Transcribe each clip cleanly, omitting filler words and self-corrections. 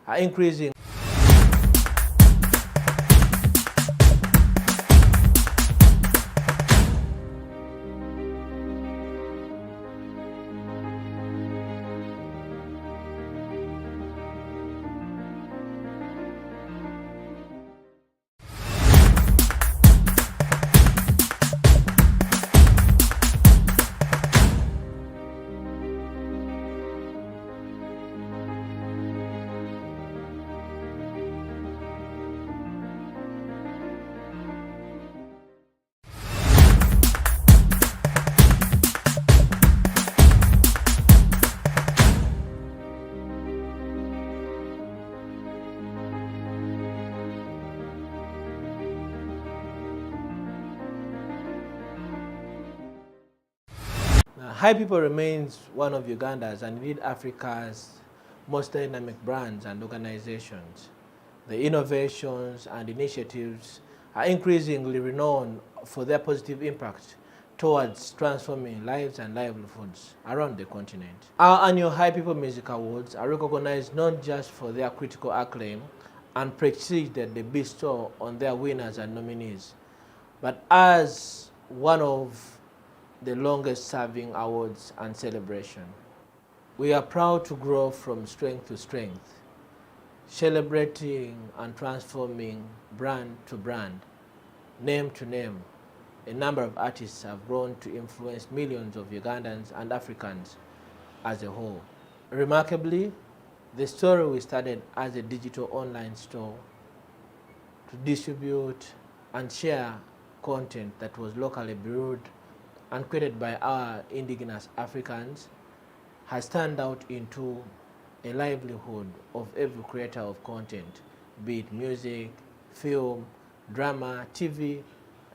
are increasing. High People remains one of Uganda's and indeed Africa's most dynamic brands and organizations. The innovations and initiatives are increasingly renowned for their positive impact towards transforming lives and livelihoods around the continent. Our annual High People Music Awards are recognized not just for their critical acclaim and prestige that they bestow on their winners and nominees, but as one of the longest serving awards and celebration. We are proud to grow from strength to strength, celebrating and transforming brand to brand, name to name. A number of artists have grown to influence millions of Ugandans and Africans as a whole. Remarkably, the story we started as a digital online store to distribute and share content that was locally brewed and created by our indigenous Africans has turned out into a livelihood of every creator of content, be it music, film, drama, TV,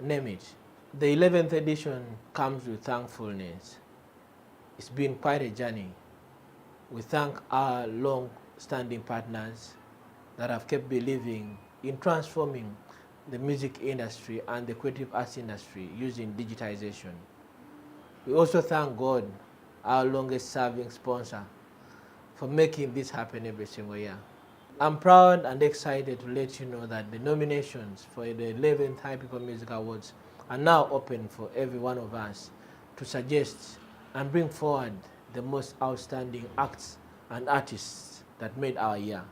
name it. The 11th edition comes with thankfulness. It's been quite a journey. We thank our long-standing partners that have kept believing in transforming the music industry and the creative arts industry using digitization. We also thank God, our longest serving sponsor, for making this happen every single year. I'm proud and excited to let you know that the nominations for the 11th High People Music Awards are now open for every one of us to suggest and bring forward the most outstanding acts and artists that made our year.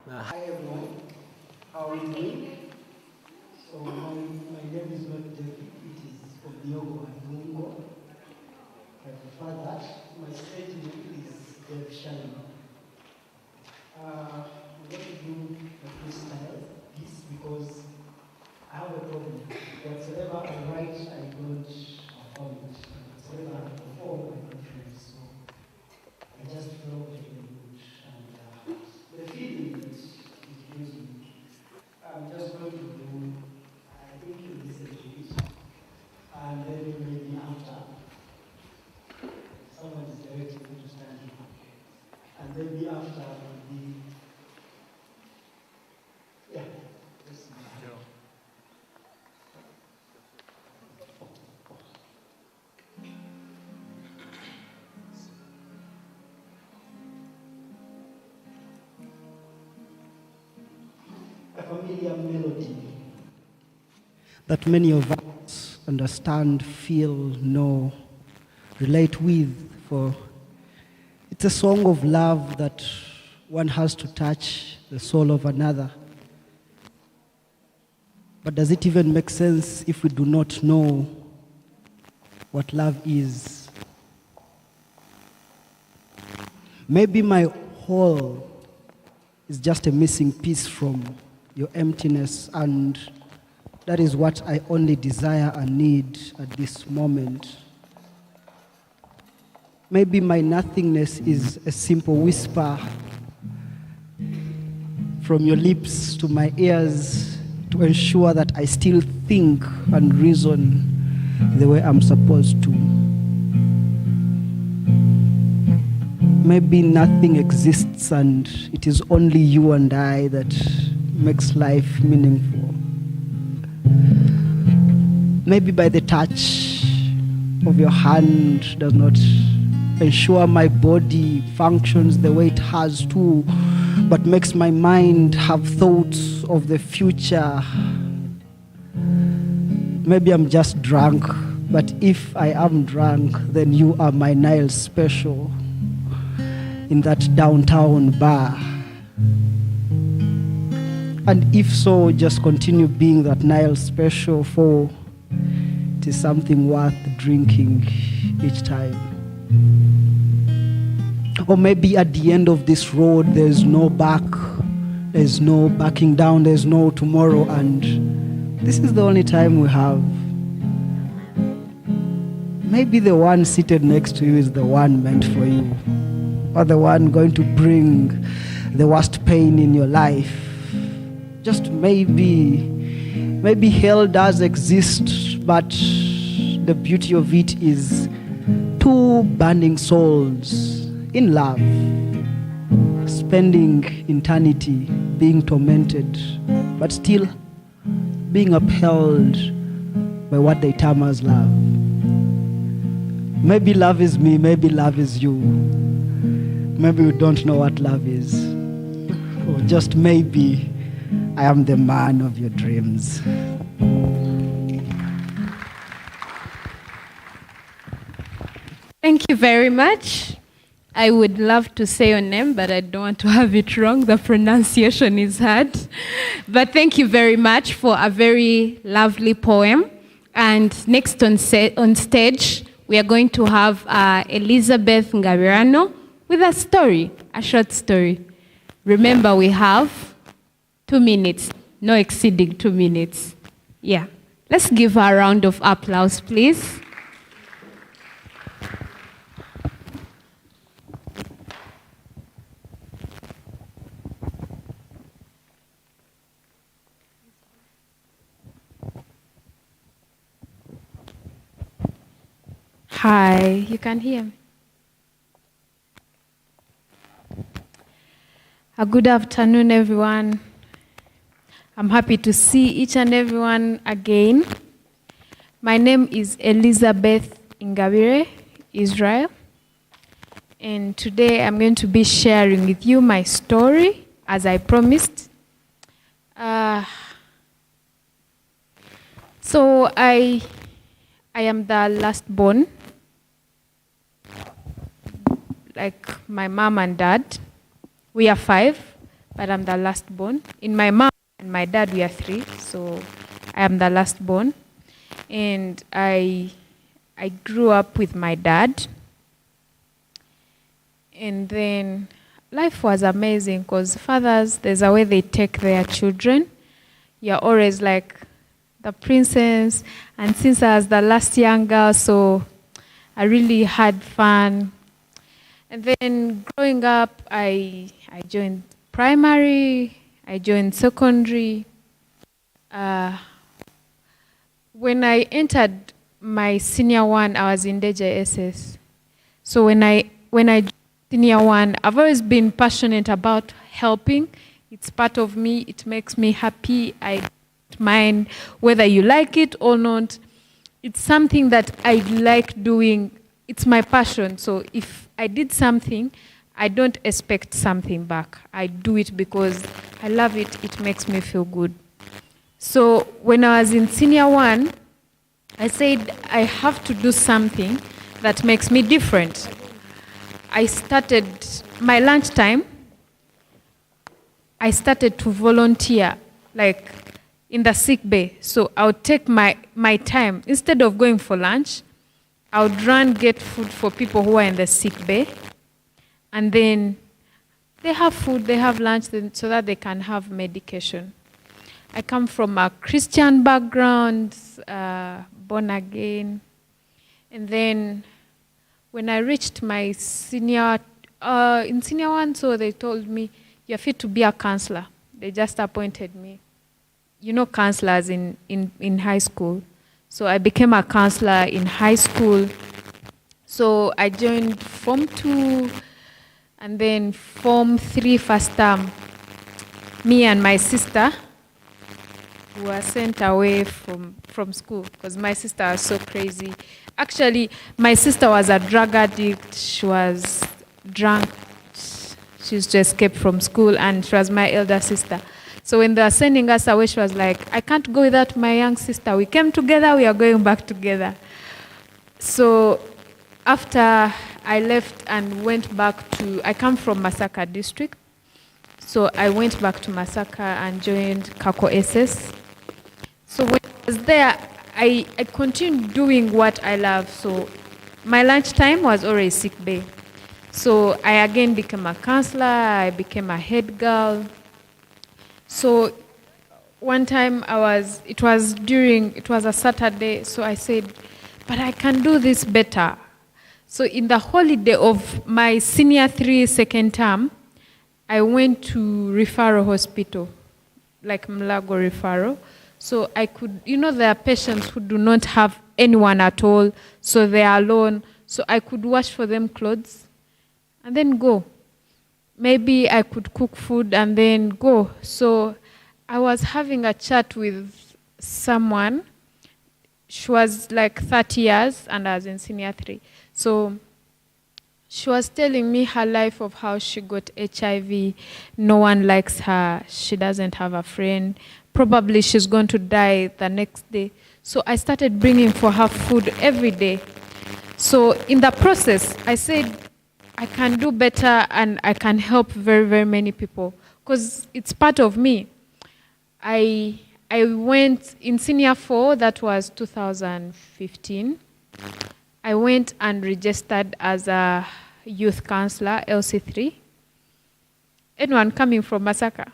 Hi everyone, how are you doing? So my name is not David, it is Obiogo Adungo. I prefer that. My stage name is Dev Shani. I'm going to do a freestyle piece because I have a problem. Whatever I write, I don't perform it. Whatever I perform, I don't feel it. So I just flow with it good. And the feeling that it gives me. I'm just going to do, I think you listen to it, and then maybe after, someone is directing me to stand here, and maybe after will be, yeah, let's see. A familiar melody that many of us understand, feel, know, relate with, for it's a song of love that one has to touch the soul of another. But does it even make sense if we do not know what love is? Maybe my whole is just a missing piece from your emptiness, and that is what I only desire and need at this moment. Maybe my nothingness is a simple whisper from your lips to my ears to ensure that I still think and reason the way I'm supposed to. Maybe nothing exists and it is only you and I that makes life meaningful. Maybe by the touch of your hand does not ensure my body functions the way it has to, but makes my mind have thoughts of the future. Maybe I'm just drunk, but if I am drunk, then you are my Nile special in that downtown bar. And if so, just continue being that Nile special, for it is something worth drinking each time. Or maybe at the end of this road, there's no back, there's no backing down, there's no tomorrow, and this is the only time we have. Maybe the one seated next to you is the one meant for you, or the one going to bring the worst pain in your life. Just maybe hell does exist, but the beauty of it is two burning souls in love, spending eternity being tormented, but still being upheld by what they term as love. Maybe love is me, maybe love is you. Maybe we don't know what love is. Or just maybe I am the man of your dreams. Thank you very much. I would love to say your name, but I don't want to have it wrong. The pronunciation is hard. But thank you very much for a very lovely poem. And next on stage, we are going to have Elizabeth Ngabirano with a story, a short story. Remember, we have 2 minutes, no exceeding 2 minutes. Yeah. Let's give her a round of applause, please. Hi, you can hear me. A good afternoon, everyone. I'm happy to see each and everyone again. My name is Elizabeth Ingabire, Israel. And today I'm going to be sharing with you my story, as I promised. So I am the last born, like my mom and dad. We are 5, but I'm the last born. In my mom and my dad, we are 3, so I am the last born. And I grew up with my dad. And then life was amazing because fathers, there's a way they take their children. You're always like the princess. And since I was the last young girl, so I really had fun. And then growing up, I joined primary, I joined secondary. When I entered my senior 1, I was in DJSS. So when I joined senior 1, I've always been passionate about helping. It's part of me. It makes me happy. I don't mind whether you like it or not. It's something that I like doing. It's my passion. So if I did something, I don't expect something back. I do it because I love it. It makes me feel good. So when I was in senior 1, I said I have to do something that makes me different. I started my lunchtime. I started to volunteer, like in the sick bay. So I would take my time. Instead of going for lunch, I would run, get food for people who are in the sick bay. And then they have food, they have lunch, so that they can have medication. I come from a Christian background, born again. And then when I reached my senior, in senior 1, so they told me, you're fit to be a counselor. They just appointed me. You know counselors in high school. So I became a counselor in high school. So I joined Form 2, and then Form 3 first term. Me and my sister were sent away from school because my sister was so crazy. Actually, my sister was a drug addict. She was drunk. She used to escape from school, and she was my elder sister. So when they were sending us away, she was like, I can't go without my young sister. We came together, we are going back together. So after I left and went back to, I come from Masaka district. So I went back to Masaka and joined Kako SS. So when I was there, I continued doing what I love. So my lunchtime was always sick bay. So I again became a counselor, I became a head girl. So one time it was a Saturday, so I said, but I can do this better. So in the holiday of my senior 3 second term, I went to referral hospital, like Mlago referral. So I could, there are patients who do not have anyone at all, so they are alone. So I could wash for them clothes and then go. Maybe I could cook food and then go. So I was having a chat with someone. She was like 30 years and I was in senior 3. So she was telling me her life of how she got HIV. No one likes her. She doesn't have a friend. Probably she's going to die the next day. So I started bringing for her food every day. So in the process, I said, I can do better and I can help very, very many people because it's part of me. I went in senior 4, that was 2015. I went and registered as a youth counselor, LC3. Anyone coming from Masaka?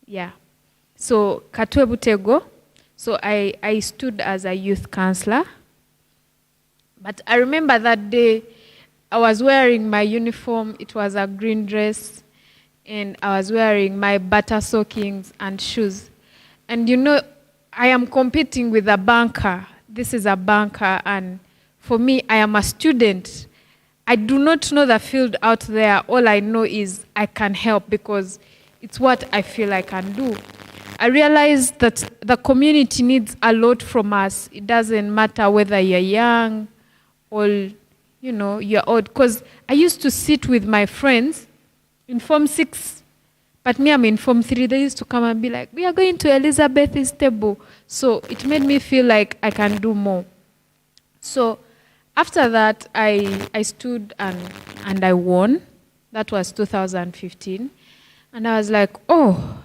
Yeah. So Katwe Butego. So I stood as a youth counselor. But I remember that day, I was wearing my uniform. It was a green dress. And I was wearing my butter stockings and shoes. And I am competing with a banker. This is a banker. And for me, I am a student. I do not know the field out there. All I know is I can help because it's what I feel I can do. I realized that the community needs a lot from us. It doesn't matter whether you're young or you're old. Because I used to sit with my friends in Form 6, but me, I'm in Form 3. They used to come and be like, we are going to Elizabeth's table. So it made me feel like I can do more. So after that, I stood and I won. That was 2015. And I was like, oh,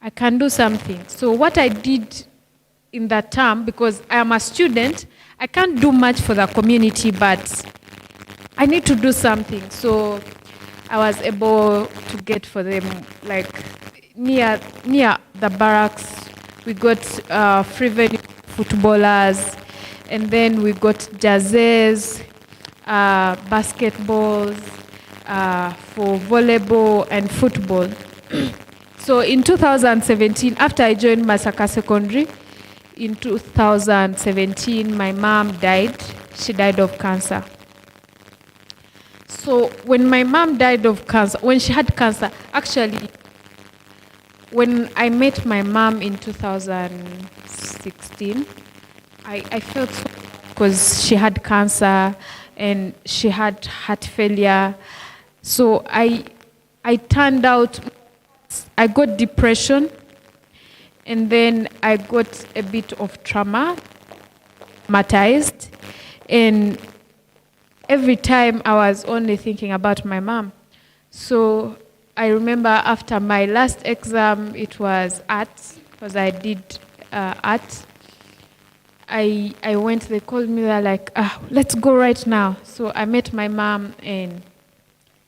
I can do something. So what I did in that term, because I am a student, I can't do much for the community, but I need to do something. So I was able to get for them, like near the barracks, we got free venue footballers, and then we got jerseys, basketballs, for volleyball and football. So in 2017, after I joined Masaka Secondary, in 2017, my mom died. She died of cancer. So when my mom died of cancer, when she had cancer, actually, when I met my mom in 2016, I felt so because she had cancer and she had heart failure. So I turned out, I got depression, and then I got a bit of traumatized, and every time I was only thinking about my mom. So I remember after my last exam, it was art, because I did art. I went, they called me, they're like, let's go right now. So I met my mom and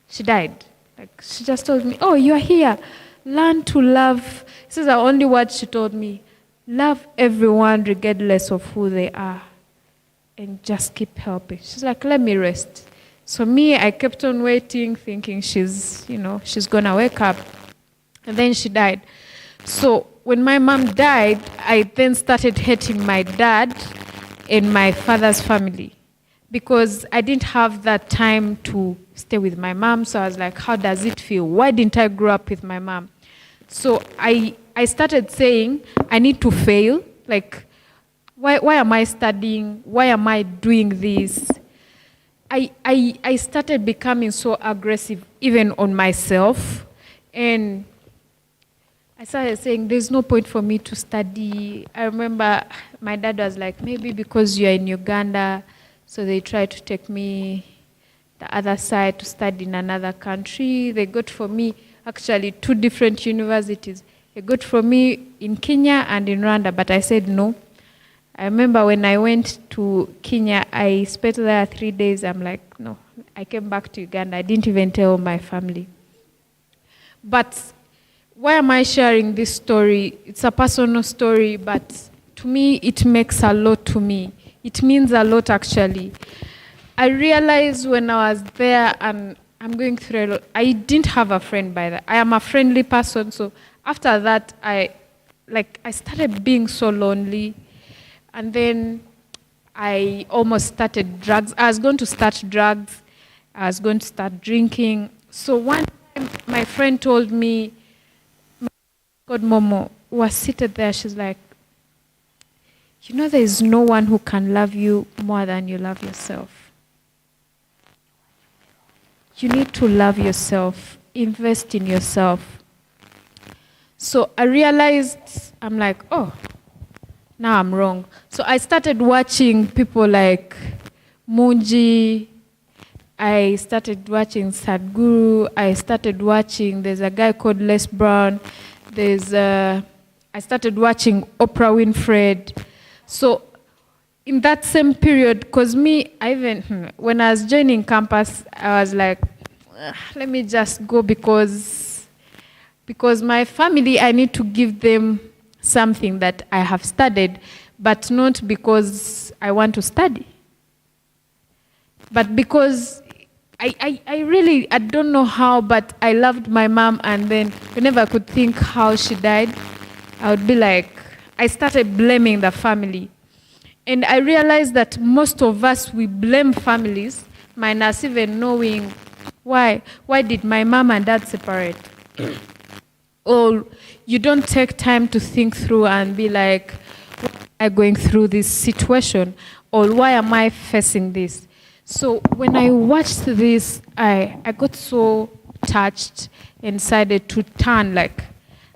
she died. Like, she just told me, oh, you're here. Learn to love. This is the only word she told me. Love everyone regardless of who they are. And just keep helping. She's like, let me rest. So me, I kept on waiting, thinking she's gonna wake up. And then she died. So when my mom died, I then started hating my dad and my father's family because I didn't have that time to stay with my mom. So I was like, how does it feel? Why didn't I grow up with my mom? So I started saying, I need to fail. Like, why am I studying? Why am I doing this? I started becoming so aggressive even on myself. And I started saying, there's no point for me to study. I remember my dad was like, maybe because you're in Uganda, so they tried to take me the other side to study in another country. They got for me actually 2 different universities. They got for me in Kenya and in Rwanda, but I said no. I remember when I went to Kenya, I spent there 3 days. I'm like, no. I came back to Uganda. I didn't even tell my family. But why am I sharing this story? It's a personal story, but to me, it makes a lot to me. It means a lot, actually. I realized when I was there, and I'm going through a lot, I didn't have a friend by that. I am a friendly person, so after that, I started being so lonely. And then I almost started drugs. I was going to start drugs. I was going to start drinking. So one time, my friend told me, God, Momo was seated there. She's like, you know, there is no one who can love you more than you love yourself. You need to love yourself. Invest in yourself. So I realized, I'm like, oh, now I'm wrong. So I started watching people like Munji. I started watching Sadhguru. I started watching, there's a guy called Les Brown. I started watching Oprah Winfrey. So in that same period, because when I was joining campus, I was like, let me just go because my family, I need to give them something that I have studied, but not because I want to study. But because I don't know how, but I loved my mom, and then whenever I could think how she died, I would be like, I started blaming the family. And I realized that most of us, we blame families, minus even knowing why. Why did my mom and dad separate? Or you don't take time to think through and be like, why am I going through this situation? Or why am I facing this? So when I watched this, I got so touched and decided to turn. Like,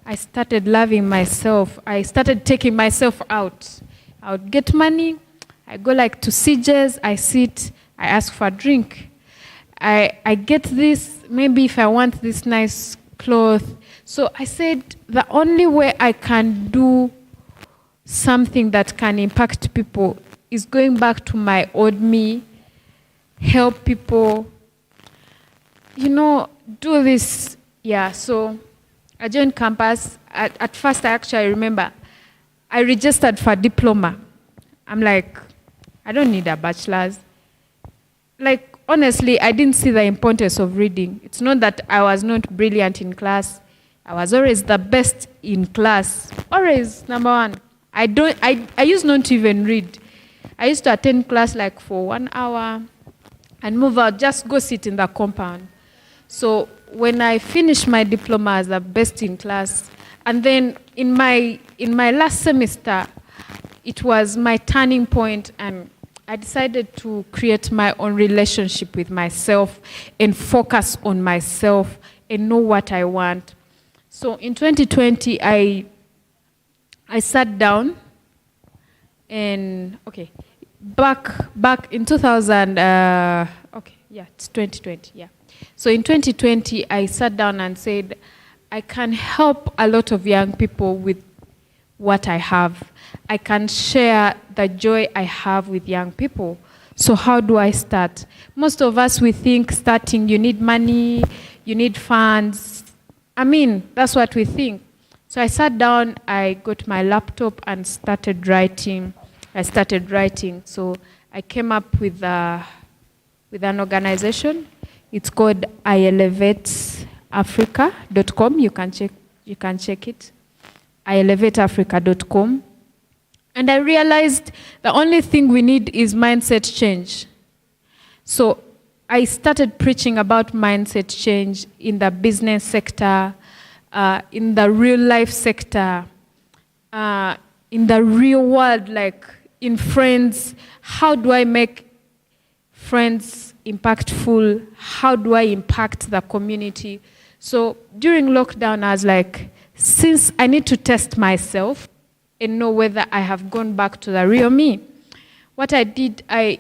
I started loving myself. I started taking myself out. I would get money. I go like to CJ's. I sit. I ask for a drink. I get this. Maybe if I want this nice cloth. So I said the only way I can do something that can impact people is going back to my old me. Help people, do this. Yeah, so I joined campus. At first, I actually remember I registered for a diploma. I'm like, I don't need a bachelor's. Like, honestly, I didn't see the importance of reading. It's not that I was not brilliant in class. I was always the best in class. Always number one. I used not to even read. I used to attend class like for 1 hour and move out, just go sit in the compound. So when I finished my diploma as the best in class, and then in my last semester, it was my turning point, and I decided to create my own relationship with myself and focus on myself and know what I want. So in 2020, I sat down and, back in 2000, it's 2020, yeah. So in 2020, I sat down and said, I can help a lot of young people with what I have. I can share the joy I have with young people. So how do I start? Most of us, we think starting, you need money, you need funds. That's what we think. So I sat down, I got my laptop and started writing. So I came up with an organization. It's called iElevateAfrica.com. You can check it. iElevateAfrica.com. And I realized the only thing we need is mindset change. So I started preaching about mindset change in the business sector, in the real life sector, in the real world, like in friends. How do I make friends impactful? How do I impact the community? So during lockdown, I was like, since I need to test myself and know whether I have gone back to the real me, what I did, I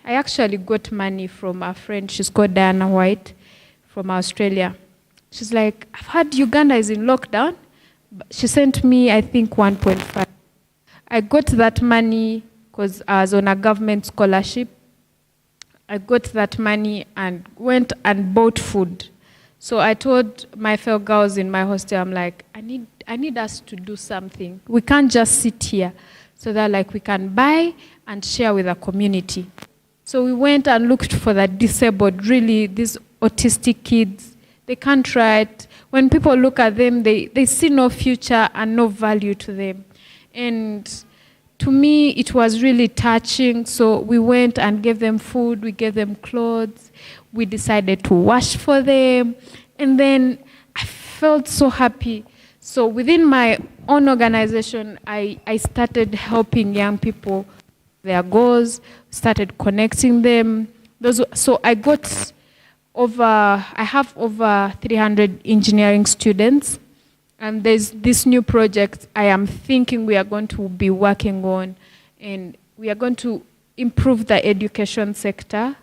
actually got money from a friend. She's called Diana White from Australia. She's like, I've heard Uganda is in lockdown. She sent me, I think, 1.5. I got that money because I was on a government scholarship. I got that money and went and bought food. So I told my fellow girls in my hostel, I'm like, I need us to do something. We can't just sit here. So that like we can buy and share with the community. So we went and looked for the disabled, really, these autistic kids. They can't write. When people look at them, they see no future and no value to them. And to me, it was really touching. So we went and gave them food. We gave them clothes. We decided to wash for them. And then I felt so happy. So within my own organization, I started helping young people their goals, started connecting them. So I have over 300 engineering students. And there's this new project I am thinking we are going to be working on. And we are going to improve the education sector,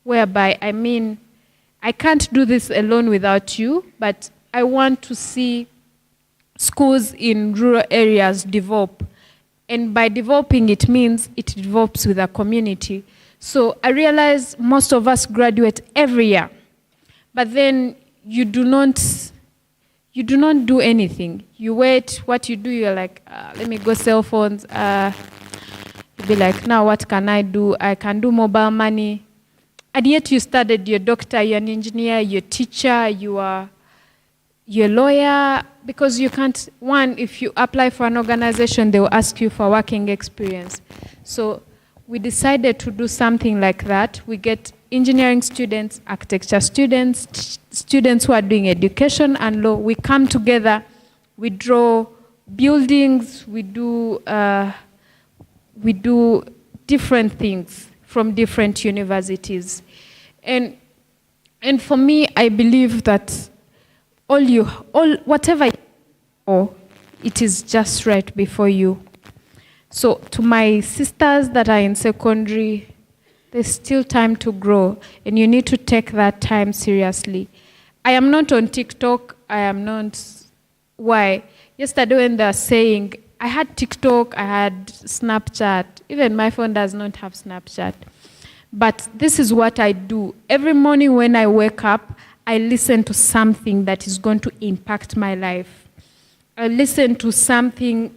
whereby, I can't do this alone without you, but I want to see schools in rural areas develop. And by developing, it means it develops with a community. So I realize most of us graduate every year, but then you do not do anything. You wait, what you do, you're like, let me go sell phones. You'll be like, now what can I do? I can do mobile money. And yet you studied, you're a doctor, you're an engineer, you're a teacher, you're a lawyer, because you can't, if you apply for an organization, they will ask you for working experience. So we decided to do something like that. We get engineering students, architecture students, students who are doing education and law. We come together, we draw buildings, we do different things from different universities. And for me, I believe that whatever you do, it is just right before you. So to my sisters that are in secondary, there's still time to grow, and you need to take that time seriously. I am not on TikTok. I am not. Why? Yesterday when they were saying, I had TikTok, I had Snapchat. Even my phone does not have Snapchat. But this is what I do. Every morning when I wake up, I listen to something that is going to impact my life. I listen to something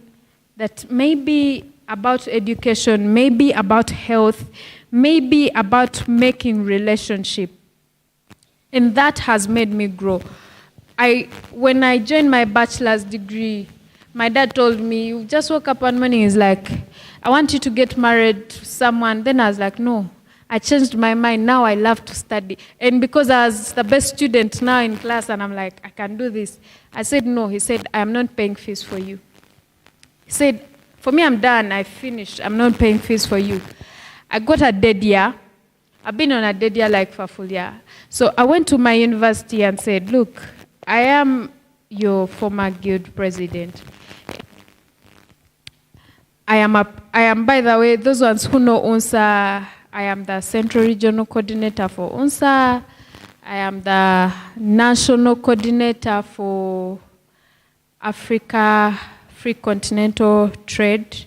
that may be about education, maybe about health, maybe about making relationship. And that has made me grow. When I joined my bachelor's degree, my dad told me, you just woke up one morning, he's like, I want you to get married to someone. Then I was like, no. I changed my mind. Now I love to study. And because I was the best student now in class, and I'm like, I can do this. I said, no. He said, I am not paying fees for you. He said, for me, I'm done. I finished. I'm not paying fees for you. I got a dead year. I've been on a dead year like for a full year. So I went to my university and said, look, I am your former guild president. I am, by the way, those ones who know UNSA, I am the Central Regional Coordinator for UNSA. I am the National Coordinator for Africa Free Continental Trade.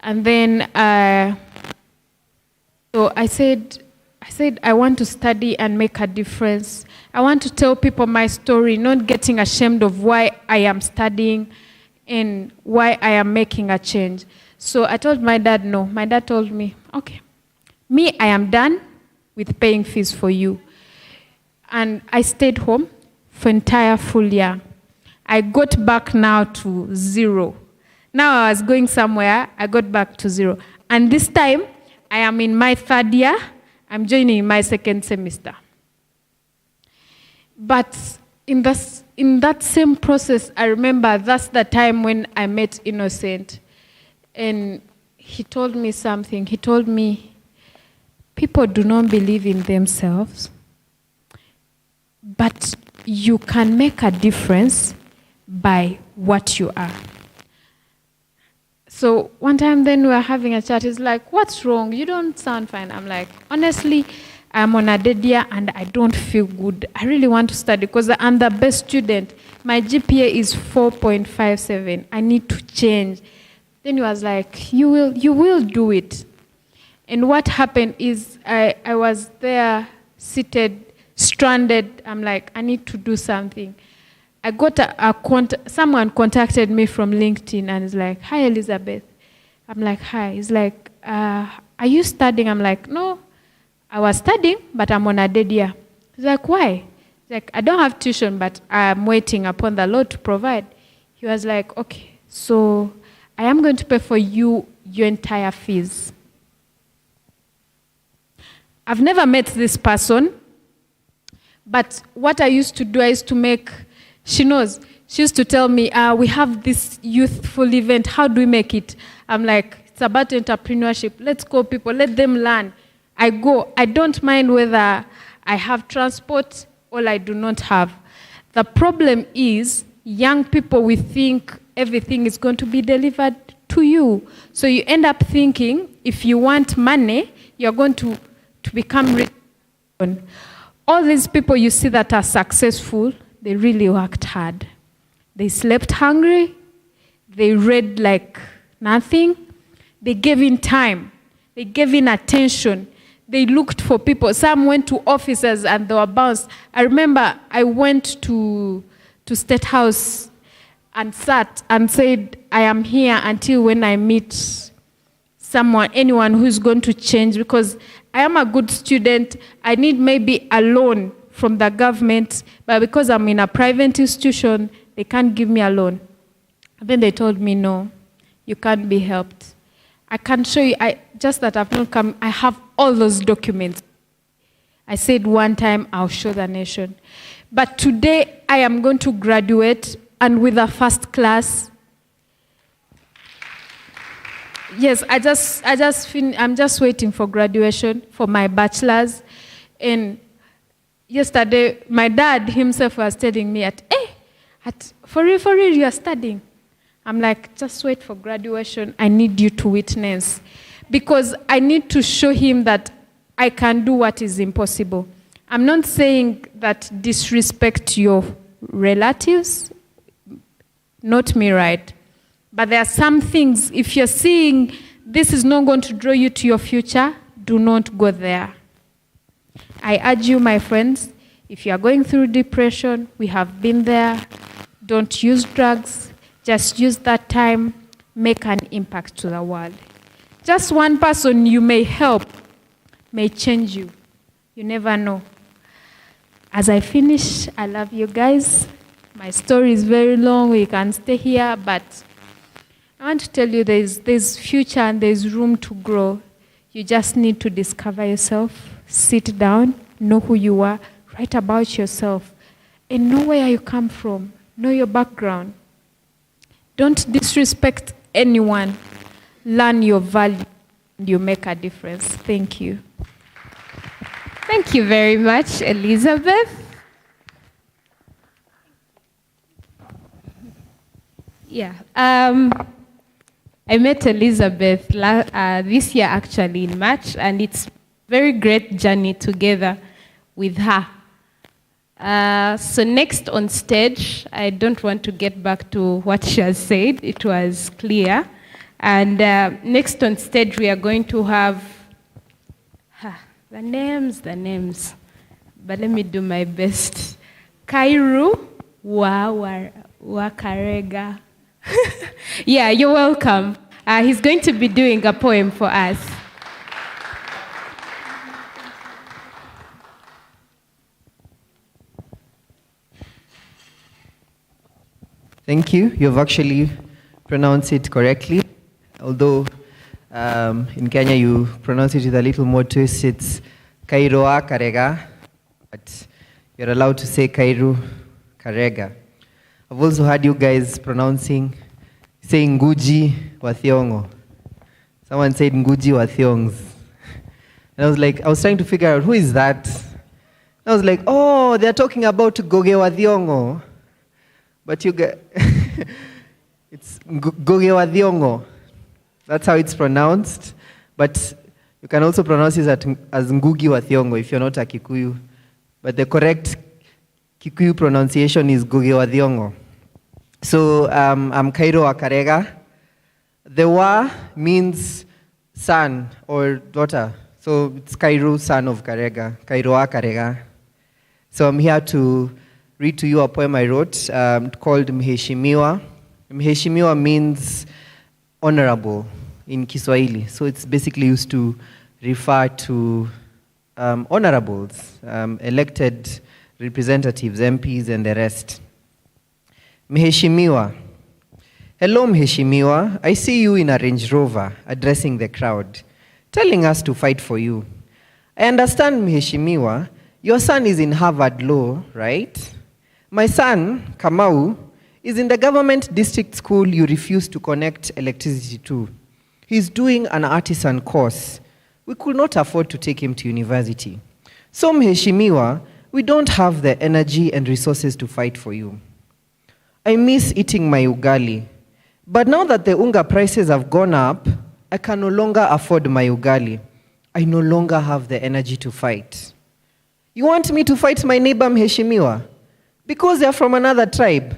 And then, so I said, I want to study and make a difference. I want to tell people my story, not getting ashamed of why I am studying and why I am making a change. So I told my dad no. My dad told me, okay, me, I am done with paying fees for you. And I stayed home for entire full year. I got back now to 0. Now I was going somewhere, I got back to 0. And this time, I am in my 3rd year. I'm joining my 2nd semester. But in that same process, I remember that's the time when I met Innocent. And he told me something. He told me, people do not believe in themselves, but you can make a difference by what you are. So one time then we were having a chat. He's like, what's wrong? You don't sound fine. I'm like, honestly, I'm on a dead year and I don't feel good. I really want to study because I'm the best student. My GPA is 4.57. I need to change. Then he was like, you will do it. And what happened is I was there seated, stranded. I'm like, I need to do something. I got someone contacted me from LinkedIn and is like, hi, Elizabeth. I'm like, hi. He's like, are you studying? I'm like, no, I was studying, but I'm on a dead year. He's like, why? He's like, I don't have tuition, but I'm waiting upon the Lord to provide. He was like, okay, so I am going to pay for you your entire fees. I've never met this person, but what I used to do, I used to make, she knows, she used to tell me, we have this youthful event, how do we make it? I'm like, it's about entrepreneurship. Let's go, people, let them learn. I go. I don't mind whether I have transport or I do not have. The problem is, young people, we think everything is going to be delivered to you. So you end up thinking, if you want money, you're going to become rich. All these people you see that are successful, they really worked hard. They slept hungry. They read like nothing. They gave in time. They gave in attention. They looked for people. Some went to offices and they were bounced. I remember I went to State House and sat and said, I am here until when I meet someone, anyone who's going to change, because I am a good student. I need maybe a loan from the government, but because I'm in a private institution, they can't give me a loan. And then they told me, no, you can't be helped. I can show you, just that I've not come, I have all those documents. I said one time, I'll show the nation. But today, I am going to graduate, and with a first class. Yes, I'm just waiting for graduation for my bachelor's. And yesterday, my dad himself was telling me, for real, you are studying. I'm like, just wait for graduation. I need you to witness. Because I need to show him that I can do what is impossible. I'm not saying that disrespect your relatives, not me, right? But there are some things, if you're seeing this is not going to draw you to your future, do not go there. I urge you, my friends, if you are going through depression, we have been there. Don't use drugs. Just use that time, make an impact to the world. Just one person you may help may change you. You never know. As I finish, I love you guys. My story is very long. We can stay here, but I want to tell you there's future and there's room to grow. You just need to discover yourself, sit down, know who you are, write about yourself, and know where you come from, know your background. Don't disrespect anyone. Learn your value, and you make a difference. Thank you. Thank you very much, Elizabeth. Yeah. I met Elizabeth this year, actually, in March, and it's a very great journey together with her. So next on stage, I don't want to get back to what she has said. It was clear. And next on stage, we are going to have the names. But let me do my best. Kairu Wakarega. Yeah, you're welcome. He's going to be doing a poem for us. Thank you. You've actually pronounced it correctly. Although in Kenya you pronounce it with a little more twist. It's Kairoa Karega, but you're allowed to say Kairu Karega. I've also heard you guys saying Nguji wa Thiongo. Someone said Ngugi wa Thiongs. And I was trying to figure out who is that. And I was like, oh, they're talking about Goge wa Thiongo. But you get, it's Goge wa Thiongo. That's how it's pronounced. But you can also pronounce it as Ngugi wa Thiongo if you're not a Kikuyu. But the correct Kikuyu pronunciation is Goge wa Thiongo. So I'm Kairo wa Karega. The wa means son or daughter. So it's Kairo, son of Karega. Kairo wa Karega. So I'm here to read to you a poem I wrote called Mheshimiwa. Mheshimiwa means honorable in Kiswahili. So it's basically used to refer to honorables, elected representatives, MPs, and the rest. Mheshimiwa. Hello, Mheshimiwa. I see you in a Range Rover addressing the crowd, telling us to fight for you. I understand, Mheshimiwa, your son is in Harvard Law, right? My son, Kamau, is in the government district school you refuse to connect electricity to. He's doing an artisan course. We could not afford to take him to university. So, Mheshimiwa, we don't have the energy and resources to fight for you. I miss eating my ugali. But now that the unga prices have gone up, I can no longer afford my ugali. I no longer have the energy to fight. You want me to fight my neighbor Mheshimiwa? Because they're from another tribe.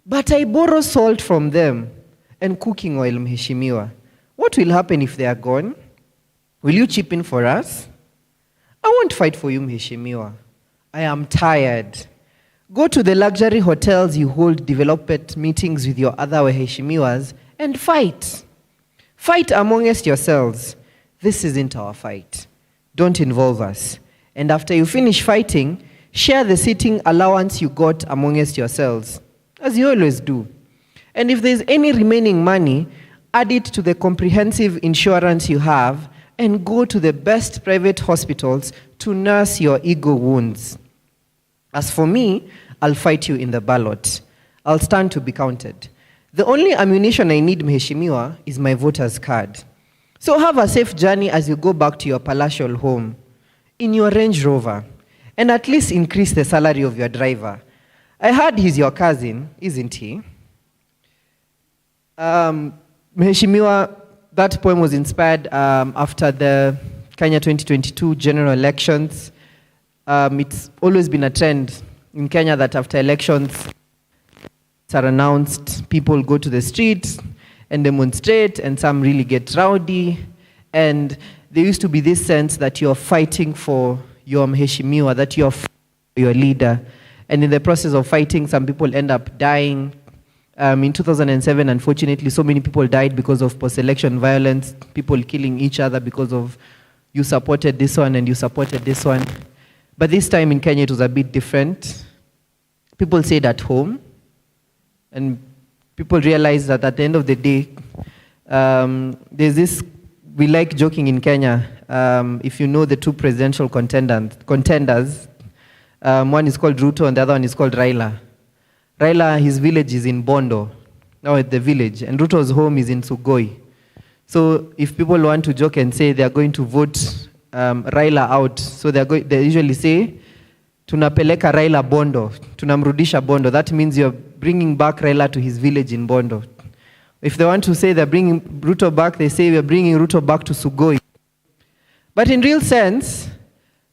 But I borrow salt from them and cooking oil, Mheshimiwa. What will happen if they are gone? Will you chip in for us? I won't fight for you, Mheshimiwa. I am tired. Go to the luxury hotels you hold development meetings with your other Mheshimiwas and fight. Fight amongst yourselves. This isn't our fight. Don't involve us. And after you finish fighting, share the seating allowance you got amongst yourselves, as you always do. And if there's any remaining money, add it to the comprehensive insurance you have and go to the best private hospitals to nurse your ego wounds. As for me, I'll fight you in the ballot. I'll stand to be counted. The only ammunition I need, Mheshimiwa, is my voter's card. So have a safe journey as you go back to your palatial home, in your Range Rover, and at least increase the salary of your driver. I heard he's your cousin, isn't he? Mheshimiwa, that poem was inspired after the Kenya 2022 general elections. It's always been a trend in Kenya that after elections are announced, people go to the streets and demonstrate, and some really get rowdy. And there used to be this sense that you're fighting for your Mheshimiwa, that you're your leader. And in the process of fighting, some people end up dying. In 2007, unfortunately, so many people died because of post-election violence, people killing each other because of you supported this one and you supported this one. But this time in Kenya, it was a bit different. People stayed at home, and people realized that at the end of the day, there's this, we like joking in Kenya, if you know the two presidential contenders, one is called Ruto and the other one is called Raila. Raila, his village is in Bondo, now at the village, and Ruto's home is in Sugoi. So if people want to joke and say they are going to vote Raila out, so they usually say, tunapeleka Raila Bondo, tunamrudisha Bondo. That means you're bringing back Raila to his village in Bondo. If they want to say they're bringing Ruto back, they say we're bringing Ruto back to Sugoi. But in real sense,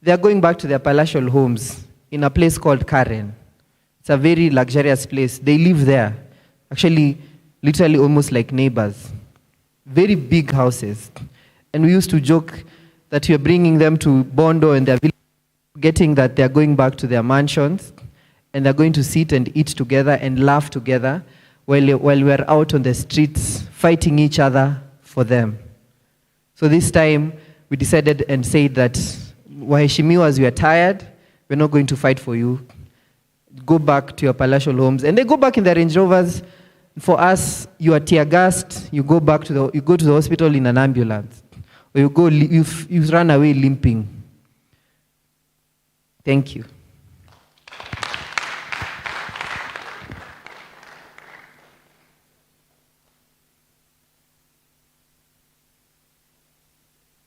they're going back to their palatial homes in a place called Karen. It's a very luxurious place. They live there, actually, literally almost like neighbors. Very big houses. And we used to joke that we're bringing them to Bondo and they're getting that they're going back to their mansions and they're going to sit and eat together and laugh together while we're out on the streets fighting each other for them. So this time, we decided and said that, Waheshimiwas, we are tired, we're not going to fight for you. Go back to your palatial homes. And they go back in their Range Rovers. For us, you are tear gassed, you go to the hospital in an ambulance. Or you run away limping. Thank you.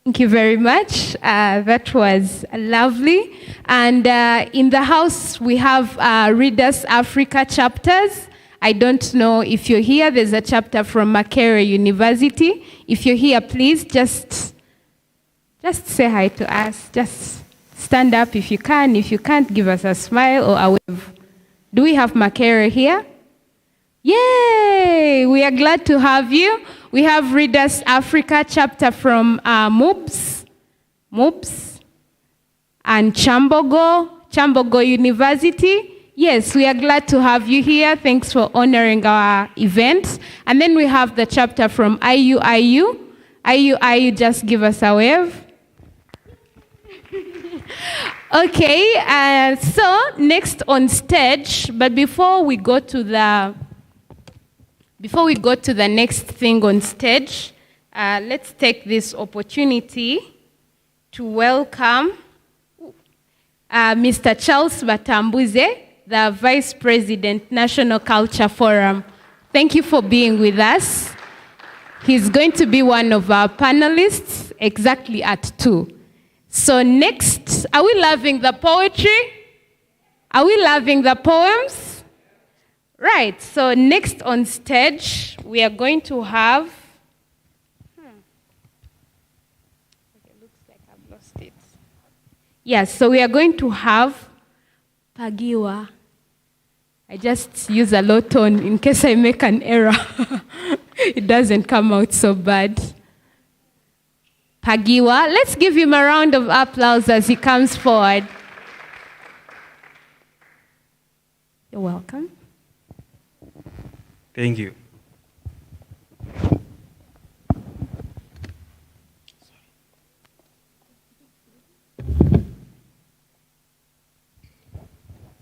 Thank you very much. That was lovely. And in the house, we have Readers Africa chapters. I don't know if you're here. There's a chapter from Makerere University. If you're here, please just say hi to us. Just stand up if you can. If you can't, give us a smile or a wave. Do we have Makerere here? Yay! We are glad to have you. We have Readers Africa chapter from MOOPS, and Chambogo University. Yes, we are glad to have you here. Thanks for honoring our event. And then we have the chapter from IUIU. IUIU, just give us a wave. Okay, so next on stage, but before we go to the next thing on stage, let's take this opportunity to welcome Mr. Charles Batambuze, the Vice President, National Culture Forum. Thank you for being with us. He's going to be one of our panelists exactly at 2. So next, are we loving the poetry? Are we loving the poems? Right, so next on stage, we are going to have, it looks like I've lost it. Yes, so we are going to have Pagiwa. I just use a low tone in case I make an error. It doesn't come out so bad. Pagiwa, let's give him a round of applause as he comes forward. You're welcome. Thank you.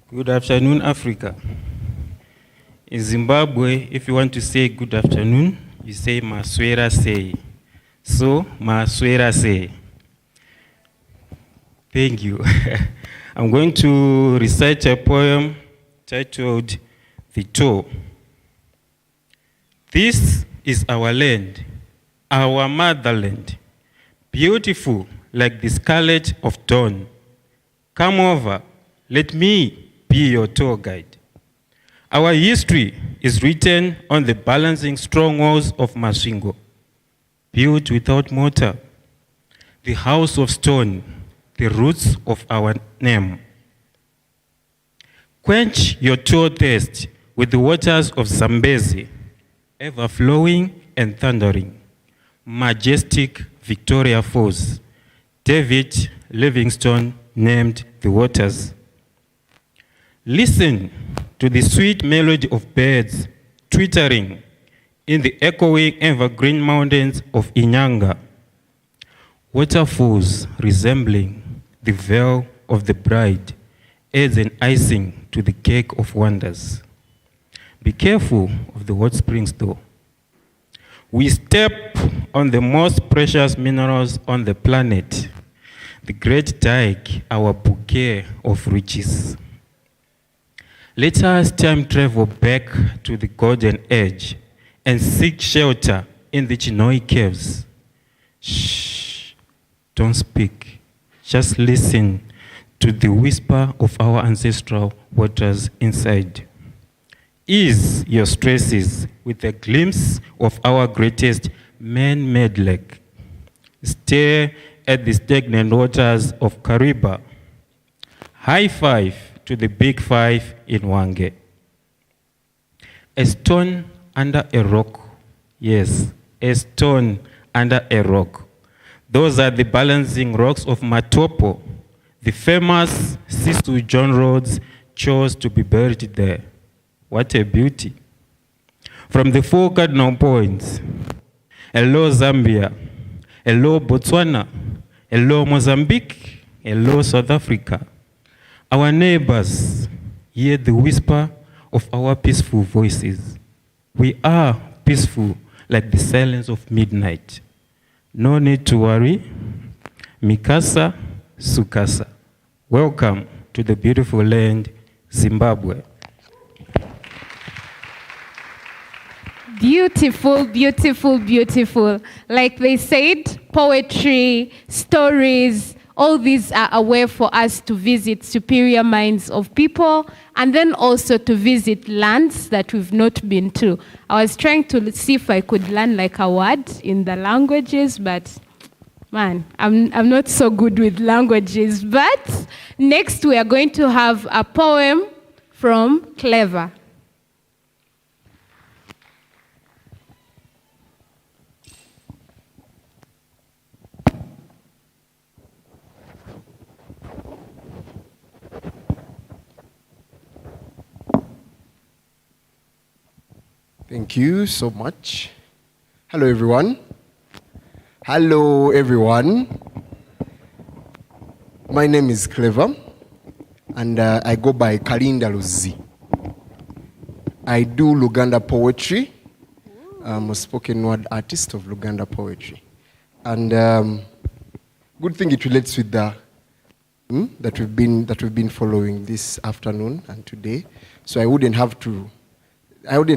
Good afternoon, Africa. In Zimbabwe, if you want to say good afternoon, you say Maswera say. So, Maswera say. Thank you. I'm going to recite a poem titled The Toe. This is our land, our motherland, beautiful like the scarlet of dawn. Come over, let me be your tour guide. Our history is written on the balancing strong walls of Masvingo, built without mortar, the house of stone, the roots of our name. Quench your tour thirst with the waters of Zambezi, ever flowing and thundering, majestic Victoria Falls. David Livingstone named the waters. Listen to the sweet melody of birds twittering in the echoing evergreen mountains of Inyanga. Waterfalls resembling the veil of the bride adds an icing to the cake of wonders. Be careful of the hot springs though. We step on the most precious minerals on the planet, the great dike, our bouquet of riches. Let us time travel back to the golden age and seek shelter in the Chinoi caves. Shh, don't speak. Just listen to the whisper of our ancestral waters inside. Ease your stresses with a glimpse of our greatest man-made lake. Stare at the stagnant waters of Kariba. High five to the big five in Wange. A stone under a rock. Yes, a stone under a rock. Those are the balancing rocks of Matopo. The famous Sisu John Rhodes chose to be buried there. What a beauty. From the 4 cardinal points, hello Zambia, hello Botswana, hello Mozambique, hello South Africa. Our neighbors hear the whisper of our peaceful voices. We are peaceful like the silence of midnight. No need to worry. Mikasa, Sukasa. Welcome to the beautiful land, Zimbabwe. Beautiful, beautiful, beautiful. Like they said, poetry, stories. All these are a way for us to visit superior minds of people and then also to visit lands that we've not been to. I was trying to see if I could learn like a word in the languages, but man, I'm not so good with languages. But next we are going to have a poem from Clever. Thank you so much. Hello, everyone. Hello, everyone. My name is Clever, and I go by Kalinda Luzi. I do Luganda poetry. I'm a spoken word artist of Luganda poetry. And good thing it relates with the that we've been following this afternoon and today. So I wouldn't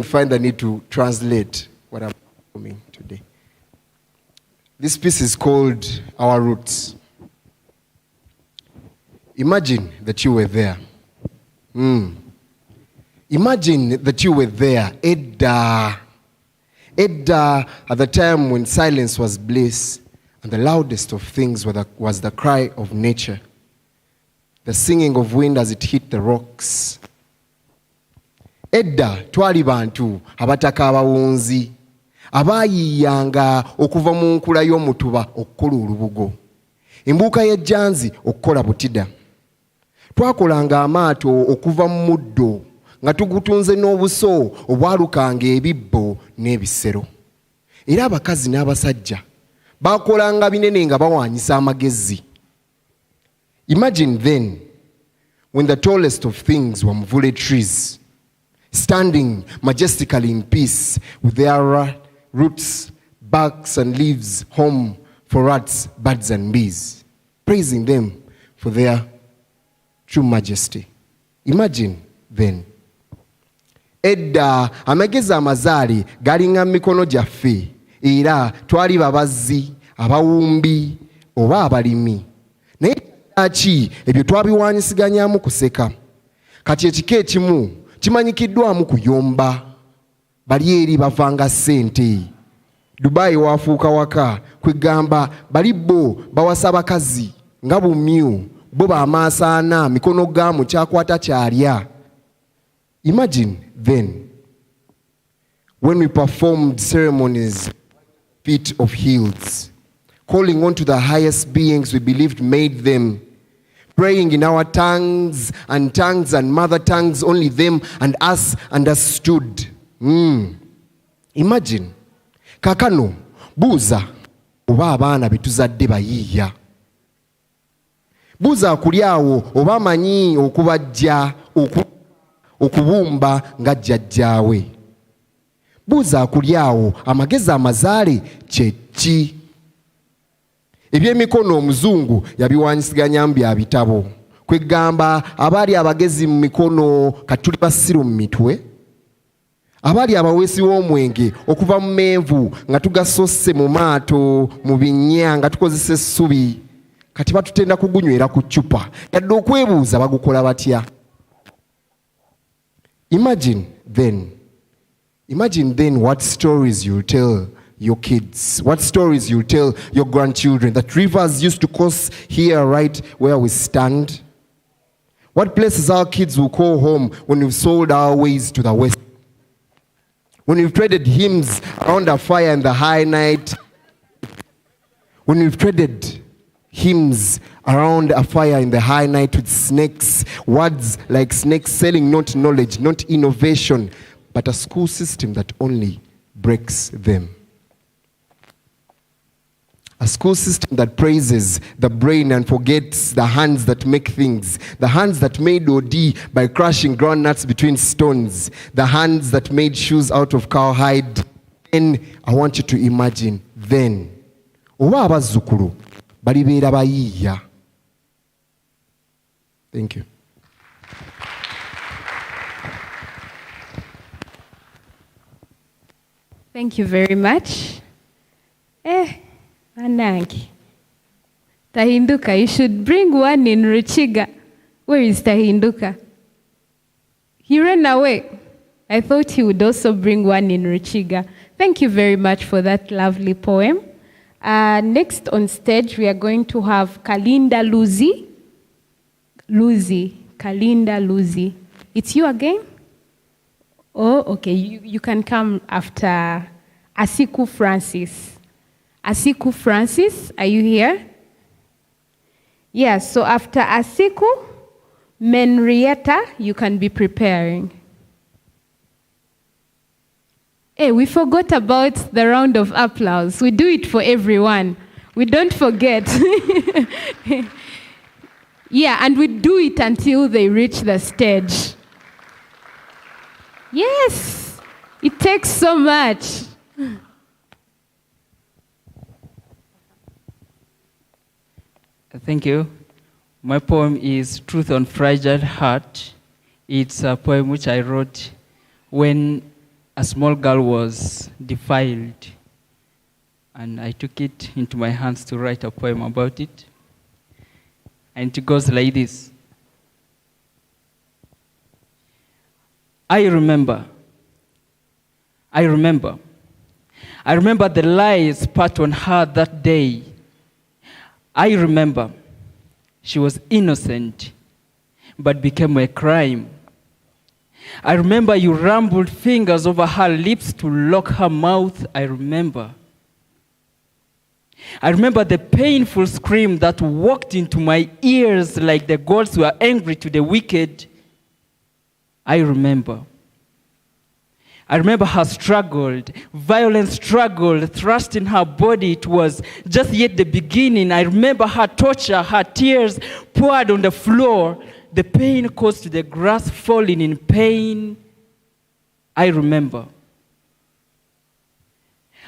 find the need to translate what I'm doing today. This piece is called Our Roots. Imagine that you were there. Imagine that you were there. Edda, at the time when silence was bliss, and the loudest of things was the cry of nature, the singing of wind as it hit the rocks. Edda twali bantu abataka abawunzi abaayiyanga okuva mu nkula y'omutuba okukola olubugo, embuuka y'ejjanzi okukola butida. Twakolanga amaato okuva mu muddo nga tugutunze n'obuso obwalukanga ebibbo n'ebisero. Era abakazi n'abasajja baakolanga binene nga bawaanyisa amagezi. Imagine then when the tallest of things were mvule trees, standing majestically in peace with their roots, barks and leaves home for rats, birds and bees, praising them for their true majesty. Imagine then. Edda amagezi amazaali galinga mikono gyaffe, era twali babazzi, abawumbi oba abalimi. Naye ki ebyo twabiwaanyisiganyamu kuseka. Kati ekika ekimu kimanyikiddwamu kuyomba. Bali eri bavanga ssente. Dubai waafuuka waka kwegamba bali bo bawasa bakazi nga bumyu bo baamaaso ana mikono gaamu kyakwata kyalya. Imagine then when we performed ceremonies feet of heels, calling on to the highest beings we believed made them, praying in our tongues and mother tongues only them and us understood. Imagine. Kakano, buuza oba abaana betuzadde bayiiya. Buuza akuli awo oba amanyi okubajja okubumba nga jjajjaawe. Buuza akuli awo amagezi amazaale kye ki? Ebyemikono omuzungu yabiwaanyisiganyamu bya bitabo. Kwegamba abaali abagezi mu mikono katuli basiru mu mitwe. Abaali abaweesi w'omwenge okuva mu menvu nga tugasosse mu maato mu binnya nga tukozesa essubi, kati batutenda kugunywera ku ccupa yadde okwebuuza bagukola batya. Imagine then what stories you'll tell your kids, what stories you'll tell your grandchildren, that rivers used to cross here right where we stand. What places our kids will call home when we've sold our ways to the west. When we've traded hymns around a fire in the high night. When we've traded hymns around a fire in the high night with snakes, words like snakes selling not knowledge, not innovation, but a school system that only breaks them. A school system that praises the brain and forgets the hands that make things. The hands that made OD by crushing groundnuts between stones. The hands that made shoes out of cowhide. Then I want you to imagine then. Oba abazzukulu balibeera bayiiya. Thank you. Thank you very much. Ananki. Tahinduka, you should bring one in Ruchiga. Where is Tahinduka? He ran away. I thought he would also bring one in Ruchiga. Thank you very much for that lovely poem. Next on stage, we are going to have Kalinda Luzi. Kalinda Luzi. It's you again? Oh, okay. You can come after Asiku Francis. Asiku Francis, are you here? Yeah, so after Asiku, Menrietta, you can be preparing. Hey, we forgot about the round of applause. We do it for everyone. We don't forget. Yeah, and we do it until they reach the stage. Yes, it takes so much. Thank you. My poem is Truth on Fragile Heart. It's a poem which I wrote when a small girl was defiled, and I took it into my hands to write a poem about it. And it goes like this. I remember the lies spat on her that day. I remember she was innocent, but became a crime. I remember you rumbled fingers over her lips to lock her mouth. I remember the painful scream that walked into my ears like the gods were angry to the wicked. I remember her struggled, violent struggle, thrust in her body. It was just yet the beginning. I remember her torture, her tears poured on the floor, the pain caused to the grass falling in pain. I remember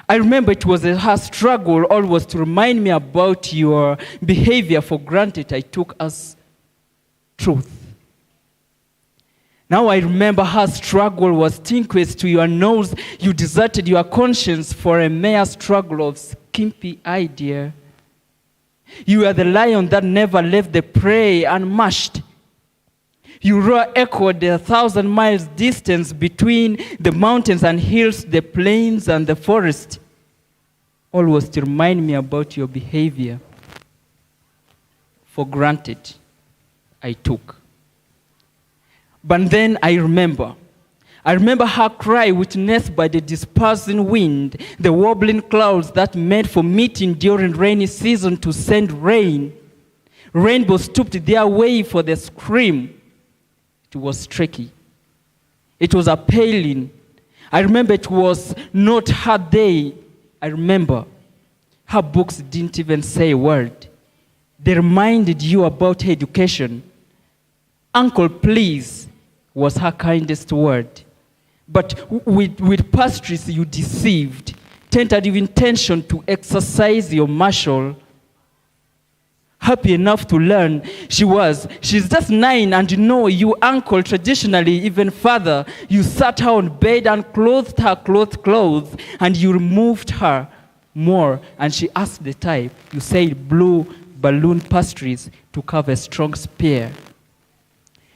it was her struggle always to remind me about your behavior for granted I took as truth. Now I remember her struggle was tinquest to your nose. You deserted your conscience for a mere struggle of skimpy idea. You are the lion that never left the prey unmashed. You roar echoed 1,000 miles distance between the mountains and hills, the plains and the forest, always to remind me about your behavior. For granted, I took. But then I remember her cry witnessed by the dispersing wind, the wobbling clouds that made for meeting during rainy season to send rain. Rainbows stooped their way for the scream. It was tricky. It was appalling. I remember it was not her day. I remember her books didn't even say a word. They reminded you about her education. Uncle, please, was her kindest word. But with pastries you deceived, tentative intention to exercise your marshal. Happy enough to learn she's just 9, and you know you uncle traditionally even further. You sat her on bed and clothed her clothes, and you removed her more, and she asked the type. You said blue balloon pastries to carve a strong spear.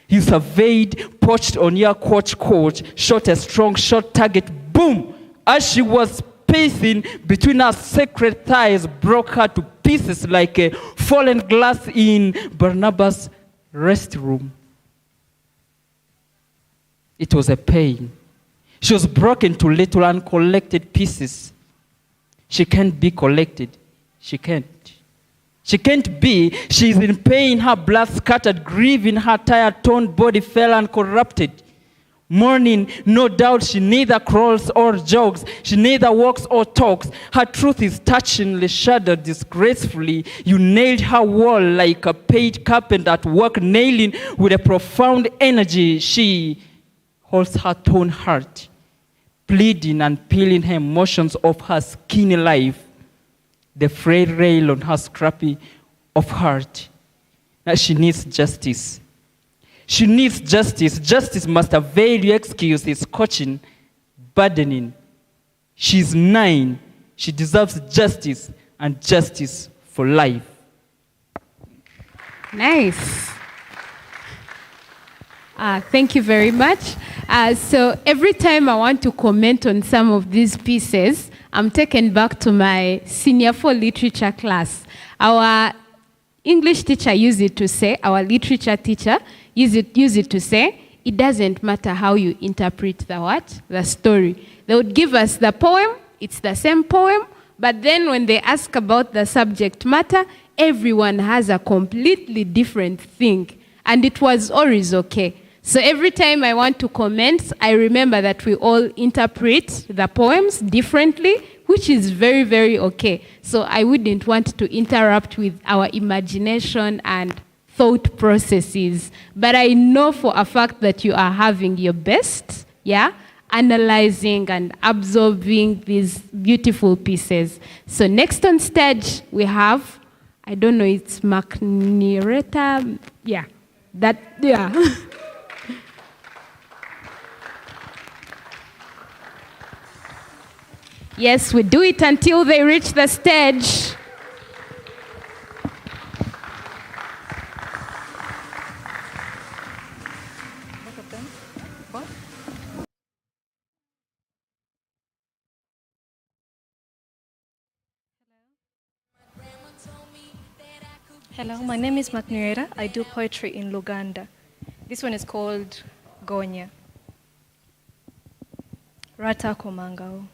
You surveyed, perched on your couch, shot a strong shot target, boom! As she was pacing between her sacred thighs, broke her to pieces like a fallen glass in Barnabas' restroom. It was a pain. She was broken to little uncollected pieces. She can't be collected. She can't. She can't be. She's in pain, her blood scattered, grieving, her tired, torn body fell uncorrupted. Mourning, no doubt she neither crawls or jogs. She neither walks or talks. Her truth is touchingly shadowed disgracefully. You nailed her wall like a paid carpenter at work, nailing with a profound energy. She holds her torn heart, pleading and peeling her emotions off her skinny life. The frail rail on her scrappy of heart. Now she needs justice. She needs justice. Justice must avail your excuses, coaching, burdening. She's 9. She deserves justice, and justice for life. Nice. Thank you very much. So every time I want to comment on some of these pieces, I'm taken back to my senior 4 literature class. Our English teacher used it to say, our literature teacher used it to say, it doesn't matter how you interpret the story. They would give us the poem, it's the same poem, but then when they ask about the subject matter, everyone has a completely different thing. And it was always okay. So every time I want to comment, I remember that we all interpret the poems differently, which is very, very okay. So I wouldn't want to interrupt with our imagination and thought processes. But I know for a fact that you are having your best, yeah, analyzing and absorbing these beautiful pieces. So next on stage, we have, I don't know, it's McNireta, yeah, that, yeah. Yes, we do it until they reach the stage. Hello, my name is McNireta. I do poetry in Luganda. This one is called Gonya. Rwatakomangao.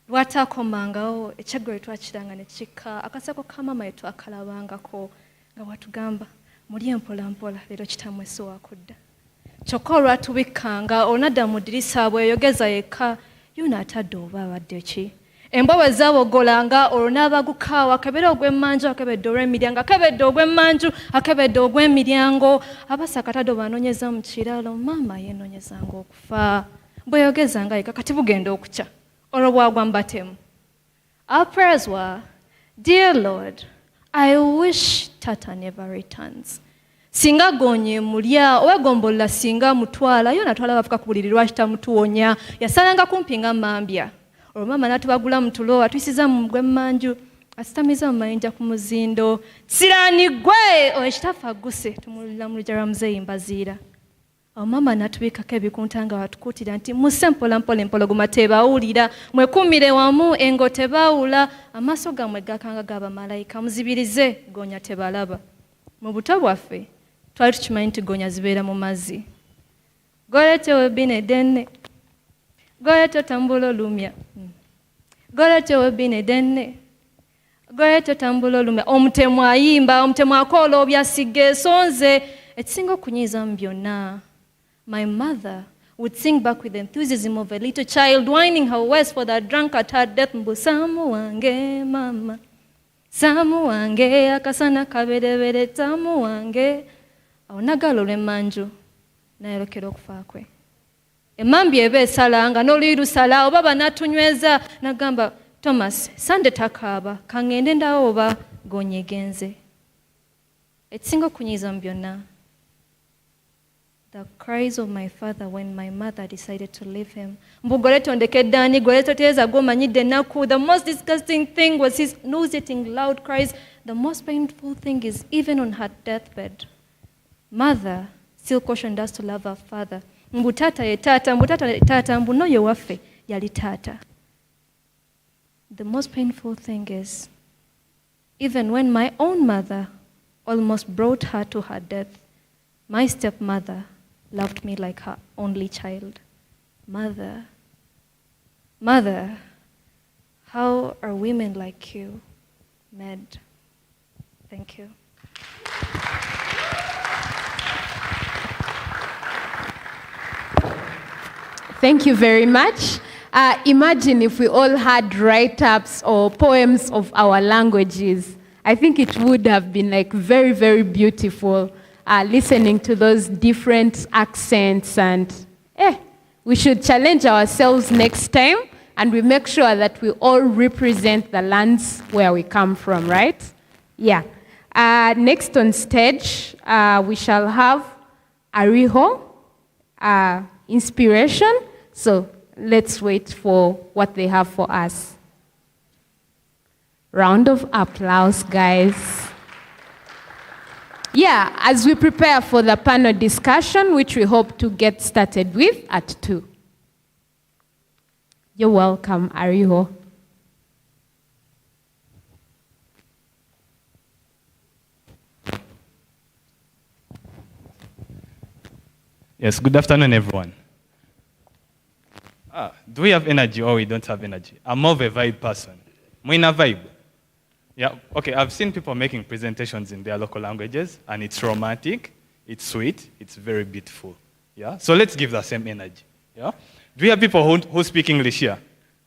Rwatakomangao, ekyaggulo twakiranga ne kikka, akasako ka maama ye twakalabangako nga watugamba muli empolampola leero kitammwe si wakudda. Kyokka olwatubikkanga olunadda mu ddirisa bweyogeza yekka y'onaatadde oba abadde ki. Embwawe zaawogolanga olunabagukaawo akebera ogw'emmanju akebedde olw'emiryango akebedde ogw'emmanju akebedde ogw'emiryango abasakatadde obanoonyeza mu kiralo maama yeenoonyezanga okufa bweyogezanga yekka kati bugenda okukya olwo bwagwa mbatemu. Our prayers were, Dear Lord, I wish Tata never returns. Singa gonye mulya owegombola singa mutwala yo natwala bafuka ku buliri lwaki tamutuwonya yasalanga kumpi nga mambya. Olwo maama n'atubagula mu tulo atuyisiza mu gw'emmanju asitamiza mu mayinja ku muzindo siraani gwe ekitafa guse tumulira mu lujja lwa muzeeyi mbaziira. Awo maama n'atubikako ebikunta nga watukuutira nti muse mpolampola empologoma tebawulira mwekumire wamu engo tebawula amaaso gammwe gakanga g'abamalayika muzibirize gonya tebalaba. Mu buto bwaffe twali tukimanyi nti gonya zibeera mu mazzi. Golete webine denne golete tambula olumya golete webine denne golete tambula olumya omutemu ayimba omutemu akoola obyasigga esonze ekisinga okunyiiza mu byonna. My mother would sing back with the enthusiasm of a little child, whining her waist for the drunk at her death. Mbu samu wange mama, samu wange akasana kaberebere tamu wange. Awo nagala olw'emmanju nayolekera okufa kwe. Emmambya eba esalanga n'oluyi lusala oba banatunyweza nagamba Thomas sande takaaba kangende ndawo oba gonyegenze. Ekisinga okunyiiza mu byonna, the cries of my father when my mother decided to leave him. The most disgusting thing was his nauseating loud cries. The most painful thing is even on her deathbed, mother still cautioned us to love our father. Mbutata ye tata, mbutata ye tata, mbuno ye waffe yali tata. The most painful thing is even when my own mother almost brought her to her death, my stepmother loved me like her only child. Mother, mother, how are women like you made? Thank you. Thank you very much. Imagine if we all had write-ups or poems of our languages. I think it would have been like very, very beautiful listening to those different accents, and we should challenge ourselves next time and we make sure that we all represent the lands where we come from, right? Yeah. Next on stage, we shall have Ariho, Inspiration. So let's wait for what they have for us. Round of applause, guys. Yeah, as we prepare for the panel discussion, which we hope to get started with at 2. You're welcome, Ariho. Yes, good afternoon, everyone. Do we have energy or we don't have energy? I'm more of a vibe person. Moina vibe. Yeah, okay, I've seen people making presentations in their local languages, and it's romantic, it's sweet, it's very beautiful. Yeah, so let's give the same energy. Yeah, do we have people who speak English here?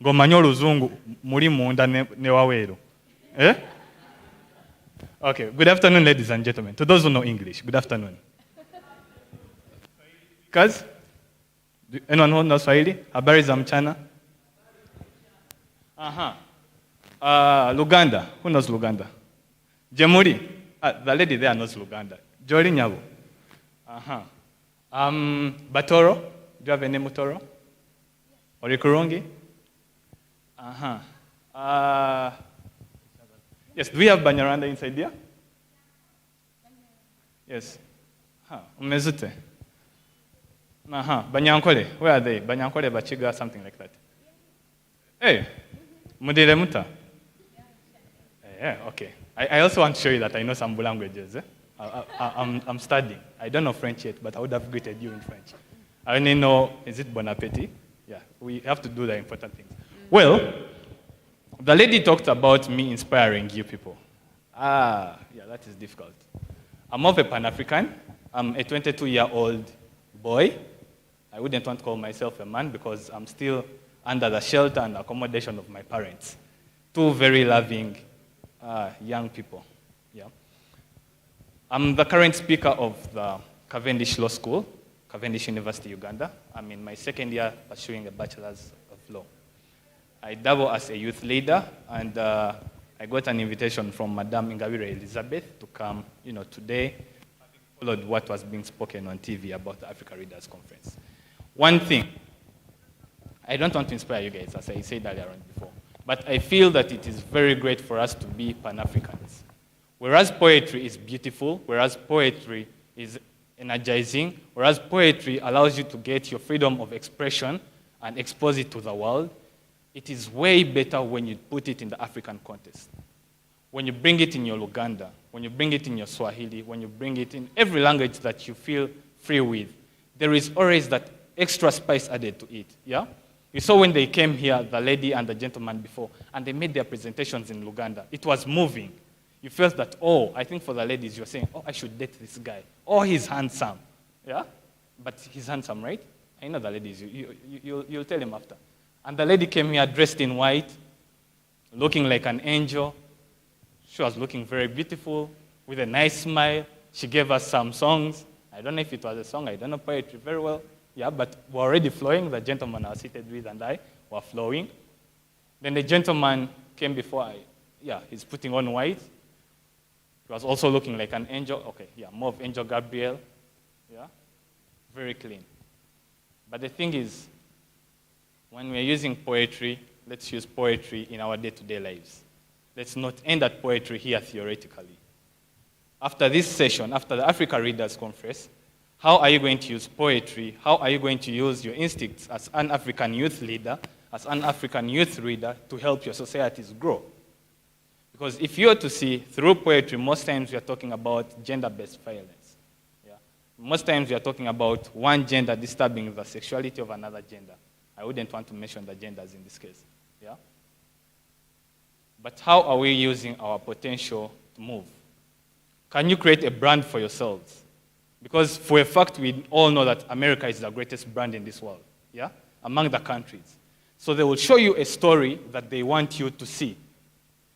Go manyolo zungu muri munda ne waweru. Eh? Okay, good afternoon, ladies and gentlemen. To those who know English, good afternoon. Guys, anyone who knows Swahili? Habari za mchana? Luganda. Who knows Luganda? Jamhuri. The lady there knows Luganda. Jori Nyabo. Batoro. Do you have any Mutoro? Orikurungi? Yes, do we have Banyaranda inside here? Yes. Umezute. Banyankole. Where are they? Banyankole, Bachiga, something like that. Hey, Mudile Muta. Yeah, okay. I also want to show you that I know some languages. I'm studying. I don't know French yet, but I would have greeted you in French. I only know, is it Bon Appetit? Yeah, we have to do the important things. Well, the lady talked about me inspiring you people. Yeah, that is difficult. I'm of a Pan-African. I'm a 22-year-old boy. I wouldn't want to call myself a man because I'm still under the shelter and accommodation of my parents. Two very loving young people. Yeah. I'm the current speaker of the Cavendish Law School, Cavendish University, Uganda. I'm in my second year pursuing a bachelor's of law. I dabble as a youth leader, and I got an invitation from Madame Ingabire Elizabeth to come, today, having followed what was being spoken on TV about the Africa Readers Conference. One thing, I don't want to inspire you guys, as I said earlier on before, but I feel that it is very great for us to be Pan-Africans. Whereas poetry is beautiful, whereas poetry is energizing, whereas poetry allows you to get your freedom of expression and expose it to the world, it is way better when you put it in the African context. When you bring it in your Luganda, when you bring it in your Swahili, when you bring it in every language that you feel free with, there is always that extra spice added to it, yeah? You saw when they came here, the lady and the gentleman before, and they made their presentations in Luganda. It was moving. You felt that, I think for the ladies, you're saying, I should date this guy. He's handsome, yeah? But he's handsome, right? I know the ladies, you'll tell him after. And the lady came here dressed in white, looking like an angel. She was looking very beautiful, with a nice smile. She gave us some songs. I don't know if it was a song, I don't know poetry very well. Yeah, but we're already flowing. The gentleman I was seated with and I were flowing. Then the gentleman came before he's putting on white. He was also looking like an angel. Okay, more of Angel Gabriel. Yeah, very clean. But the thing is, when we're using poetry, let's use poetry in our day-to-day lives. Let's not end at poetry here theoretically. After this session, after the Africa Readers Conference, how are you going to use poetry? How are you going to use your instincts as an African youth leader, as an African youth reader, to help your societies grow? Because if you are to see, through poetry, most times we are talking about gender-based violence. Yeah? Most times we are talking about one gender disturbing the sexuality of another gender. I wouldn't want to mention the genders in this case. Yeah? But how are we using our potential to move? Can you create a brand for yourselves? Because for a fact, we all know that America is the greatest brand in this world, yeah, among the countries. So they will show you a story that they want you to see.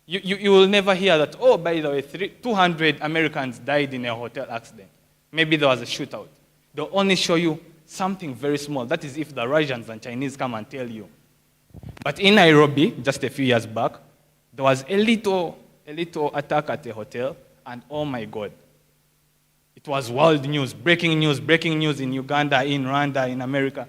You will never hear that, by the way, 200 Americans died in a hotel accident. Maybe there was a shootout. They'll only show you something very small. That is if the Russians and Chinese come and tell you. But in Nairobi, just a few years back, there was a little attack at a hotel, and oh my God. It was world news, breaking news in Uganda, in Rwanda, in America.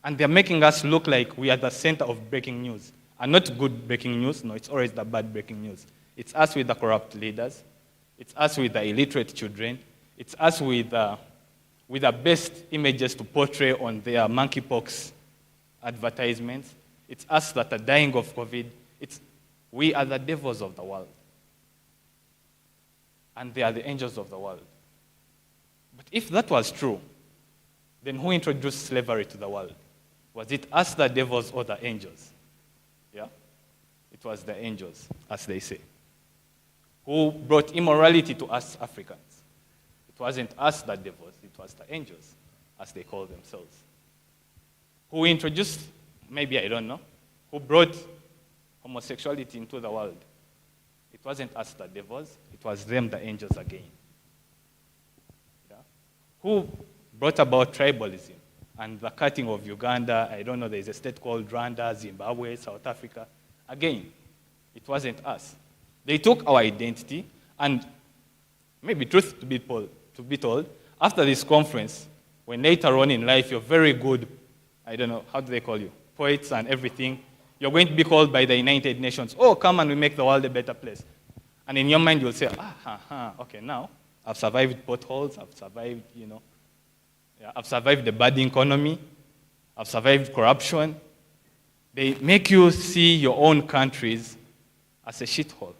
And they're making us look like we are the center of breaking news. And not good breaking news, no, it's always the bad breaking news. It's us with the corrupt leaders. It's us with the illiterate children. It's us with the best images to portray on their monkeypox advertisements. It's us that are dying of COVID. We are the devils of the world. And they are the angels of the world. But if that was true, then who introduced slavery to the world? Was it us, the devils, or the angels? Yeah? It was the angels, as they say, who brought immorality to us Africans. It wasn't us, the devils, it was the angels, as they call themselves. Who introduced, maybe I don't know, who brought homosexuality into the world. It wasn't us, the devils, it was them, the angels again. Yeah? Who brought about tribalism and the cutting of Uganda? I don't know, there's a state called Rwanda, Zimbabwe, South Africa. Again, it wasn't us. They took our identity, and maybe truth to be told, after this conference, when later on in life you're very good, I don't know, how do they call you? Poets and everything, you're going to be called by the United Nations, oh, come and we make the world a better place. And in your mind you'll say, okay, now I've survived potholes, I've survived, I've survived the bad economy, I've survived corruption. They make you see your own countries as a shithole.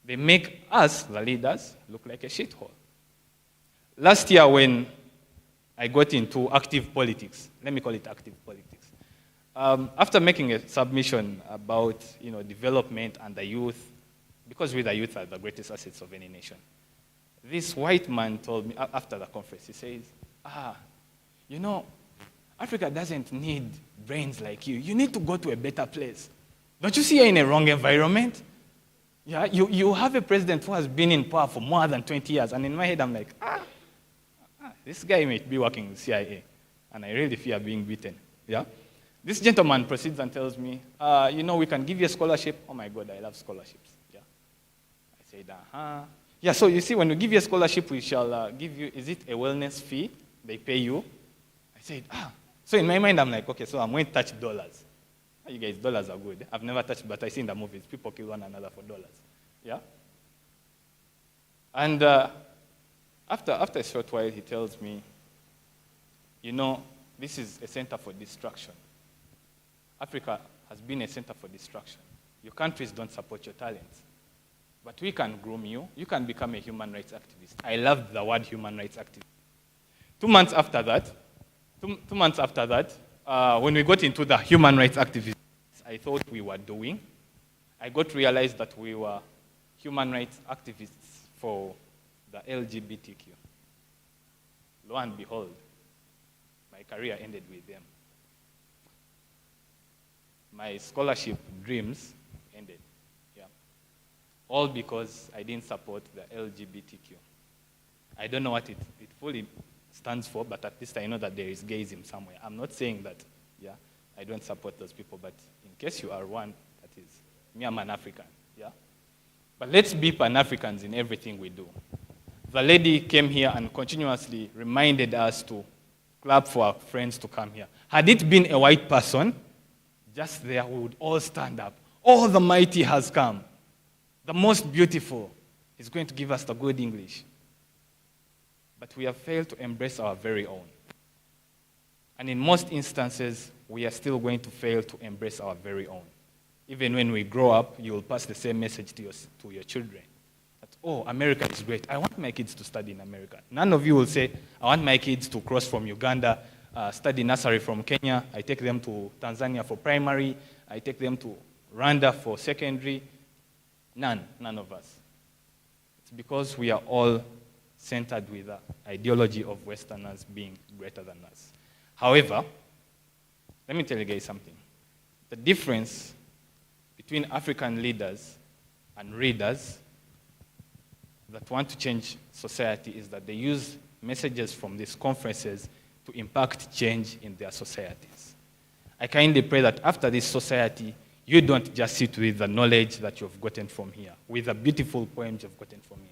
They make us, the leaders, look like a shithole. Last year when I got into active politics, let me call it active politics, after making a submission about development and the youth, because we the youth are the greatest assets of any nation, this white man told me after the conference, he says, Africa doesn't need brains like you. You need to go to a better place. Don't you see you're in a wrong environment? Yeah, you have a president who has been in power for more than 20 years. And in my head, I'm like, this guy might be working with CIA. And I really fear being beaten. Yeah? This gentleman proceeds and tells me, we can give you a scholarship. Oh my God, I love scholarships. Yeah. I said, Yeah, so you see, when we give you a scholarship, we shall give you, is it a wellness fee? They pay you. I said, So in my mind, I'm like, okay, so I'm going to touch dollars. You guys, dollars are good. I've never touched, but I see in the movies, people kill one another for dollars. Yeah? And after a short while, he tells me, this is a center for destruction. Africa has been a center for destruction. Your countries don't support your talents. But we can groom you. You can become a human rights activist. I love the word human rights activist. 2 months after that, when we got into the human rights activism I thought we were doing, I got to realize that we were human rights activists for the LGBTQ. Lo and behold, my career ended with them. My scholarship dreams ended. Yeah. All because I didn't support the LGBTQ. I don't know what it fully stands for, but at least I know that there is gayism somewhere. I'm not saying that, I don't support those people, but in case you are one, that is, me, I'm an African, yeah? But let's be Pan-Africans in everything we do. The lady came here and continuously reminded us to clap for our friends to come here. Had it been a white person, just there we would all stand up. Oh, the mighty has come. The most beautiful is going to give us the good English. But we have failed to embrace our very own. And in most instances, we are still going to fail to embrace our very own. Even when we grow up, you will pass the same message to your children. That, oh, America is great. I want my kids to study in America. None of you will say, I want my kids to cross from Uganda, study nursery from Kenya. I take them to Tanzania for primary. I take them to Rwanda for secondary. None of us. It's because we are all centered with the ideology of Westerners being greater than us. However, let me tell you guys something. The difference between African leaders and readers that want to change society is that they use messages from these conferences to impact change in their societies. I kindly pray that after this society, you don't just sit with the knowledge that you've gotten from here, with the beautiful poems you've gotten from here.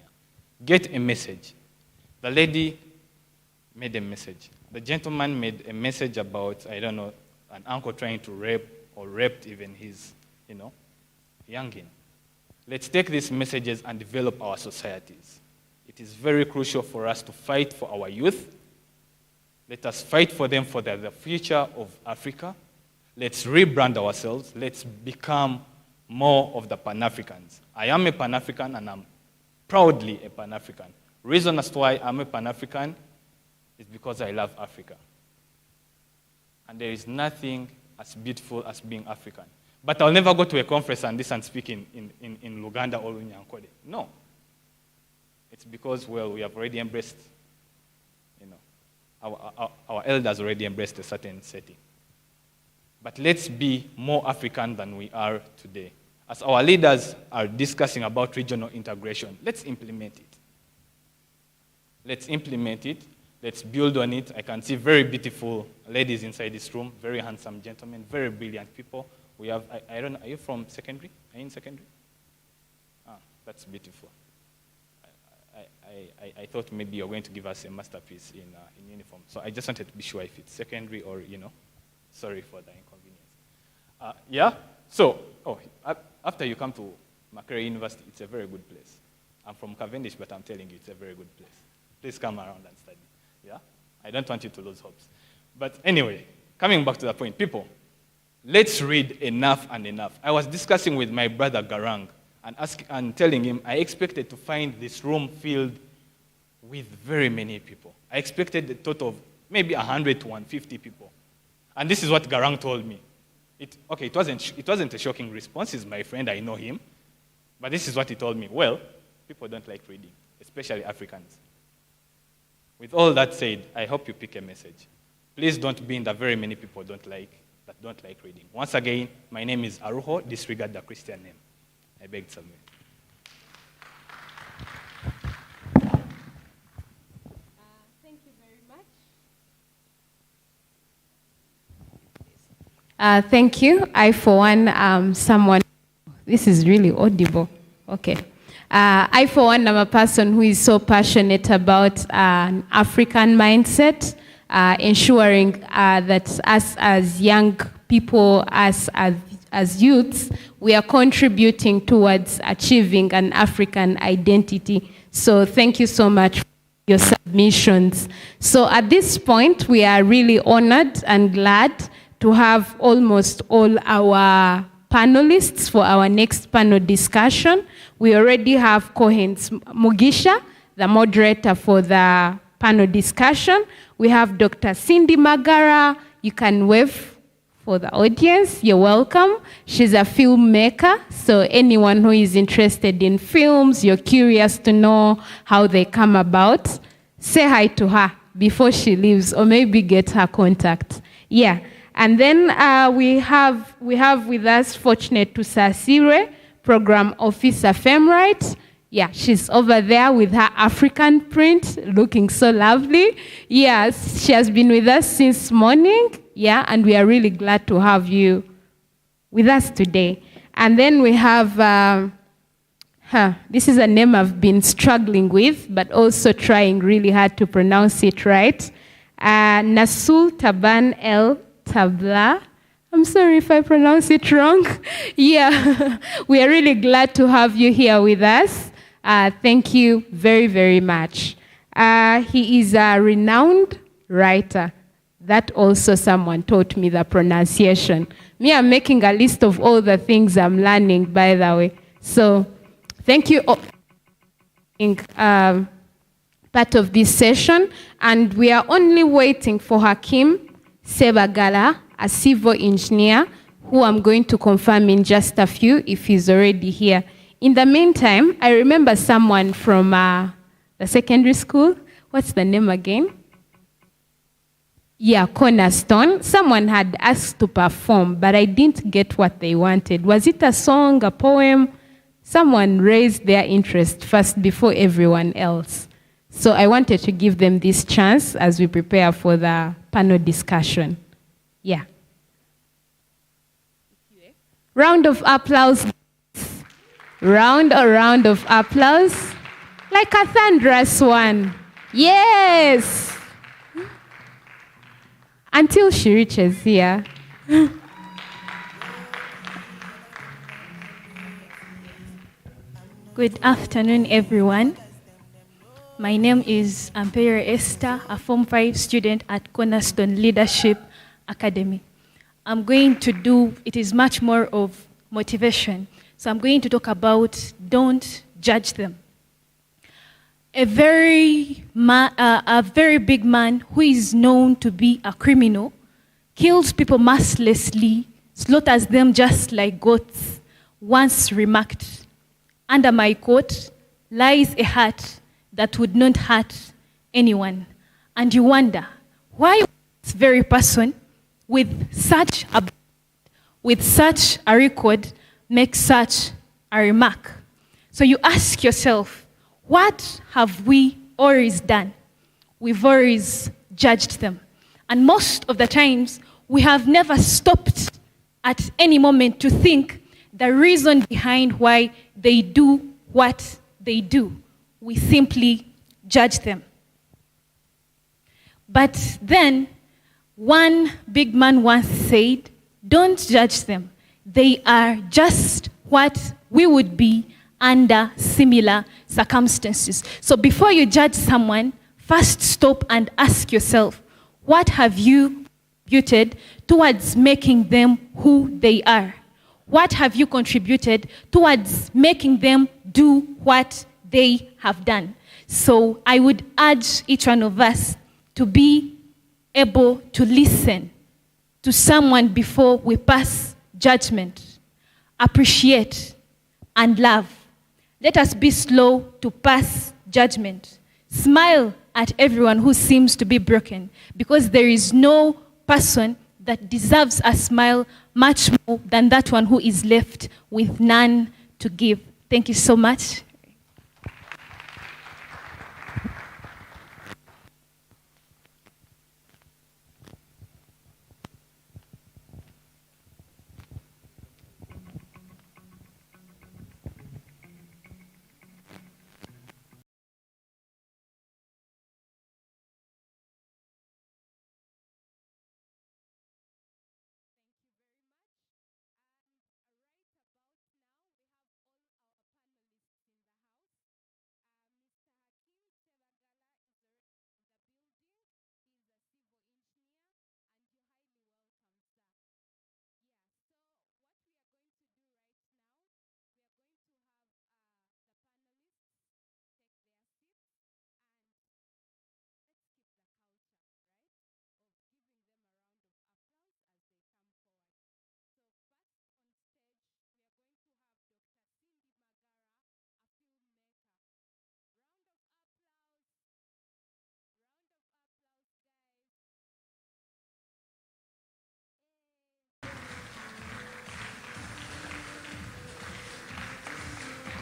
Get a message. The lady made a message. The gentleman made a message about, I don't know, an uncle trying to rape or raped even his, youngin. Let's take these messages and develop our societies. It is very crucial for us to fight for our youth. Let us fight for them for the future of Africa. Let's rebrand ourselves. Let's become more of the Pan-Africans. I am a Pan-African and I'm proudly a Pan-African. Reason as to why I'm a Pan-African is because I love Africa. And there is nothing as beautiful as being African. But I'll never go to a conference and speak in Luganda or Nyankode. No. It's because, well, we have already embraced, our elders already embraced a certain setting. But let's be more African than we are today. As our leaders are discussing about regional integration, let's implement it. Let's implement it. Let's build on it. I can see very beautiful ladies inside this room, very handsome gentlemen, very brilliant people. We have, I don't know, are you from secondary? Are you in secondary? That's beautiful. I thought maybe you're going to give us a masterpiece in uniform. So I just wanted to be sure if it's secondary or, sorry for the inconvenience. So, after you come to Makerere University, it's a very good place. I'm from Cavendish, but I'm telling you, it's a very good place. Please come around and study. Yeah? I don't want you to lose hopes. But anyway, coming back to the point, people, let's read enough and enough. I was discussing with my brother Garang and telling him I expected to find this room filled with very many people. I expected a total of maybe 100 to 150 people. And this is what Garang told me. It wasn't a shocking response. He's my friend, I know him. But this is what he told me. Well, people don't like reading, especially Africans. With all that said, I hope you pick a message. Please don't be in the very many people that don't like reading. Once again, my name is Aruho. Disregard the Christian name. I beg to submit. Thank you very much. Thank you. I, for one, this is really audible. Okay. I, for one, am a person who is so passionate about an African mindset, ensuring that us as young people, us as youths, we are contributing towards achieving an African identity. So thank you so much for your submissions. So at this point, we are really honored and glad to have almost all our panelists for our next panel discussion. We already have Kohens Mugisha, the moderator for the panel discussion. We have Dr. Cindy Magara. You can wave for the audience. You're welcome. She's a filmmaker, so anyone who is interested in films, you're curious to know how they come about, say hi to her before she leaves, or maybe get her contact. Yeah. And then we have with us Fortunate to Sasire, Program Officer FemRight. Yeah, she's over there with her African print, looking so lovely. Yes, she has been with us since morning. Yeah, and we are really glad to have you with us today. And then we have, this is a name I've been struggling with, but also trying really hard to pronounce it right. Nasul Taban El Tabla. I'm sorry if I pronounce it wrong. Yeah, we are really glad to have you here with us. Thank you very, very much. He is a renowned writer. That also someone taught me the pronunciation. Me, I'm making a list of all the things I'm learning, by the way. So thank you all for being part of this session. And we are only waiting for Hakim Sebagala, a civil engineer, who I'm going to confirm in just a few if he's already here. In the meantime, I remember someone from the secondary school. What's the name again? Yeah, Cornerstone. Someone had asked to perform, but I didn't get what they wanted. Was it a song, a poem? Someone raised their interest first before everyone else. So I wanted to give them this chance as we prepare for the panel discussion. Yeah. Round of applause. Round of applause. Like a thunderous one. Yes. Until she reaches here. Good afternoon, everyone. My name is Ampere Esther, a Form 5 student at Cornerstone Leadership Academy. I'm going to do, it is much more of motivation. So I'm going to talk about don't judge them. A very big man who is known to be a criminal kills people mercilessly, slaughters them just like goats, once remarked, "Under my coat lies a heart that would not hurt anyone." And you wonder, why this very person with such a record makes such a remark? So you ask yourself, what have we always done? We've always judged them. And most of the times, we have never stopped at any moment to think the reason behind why they do what they do. We simply judge them. But then, one big man once said, don't judge them. They are just what we would be under similar circumstances. So before you judge someone, first stop and ask yourself, what have you contributed towards making them who they are? What have you contributed towards making them do what they have done? So I would urge each one of us to be able to listen to someone before we pass judgment, appreciate, and love. Let us be slow to pass judgment. Smile at everyone who seems to be broken, because there is no person that deserves a smile much more than that one who is left with none to give. Thank you so much.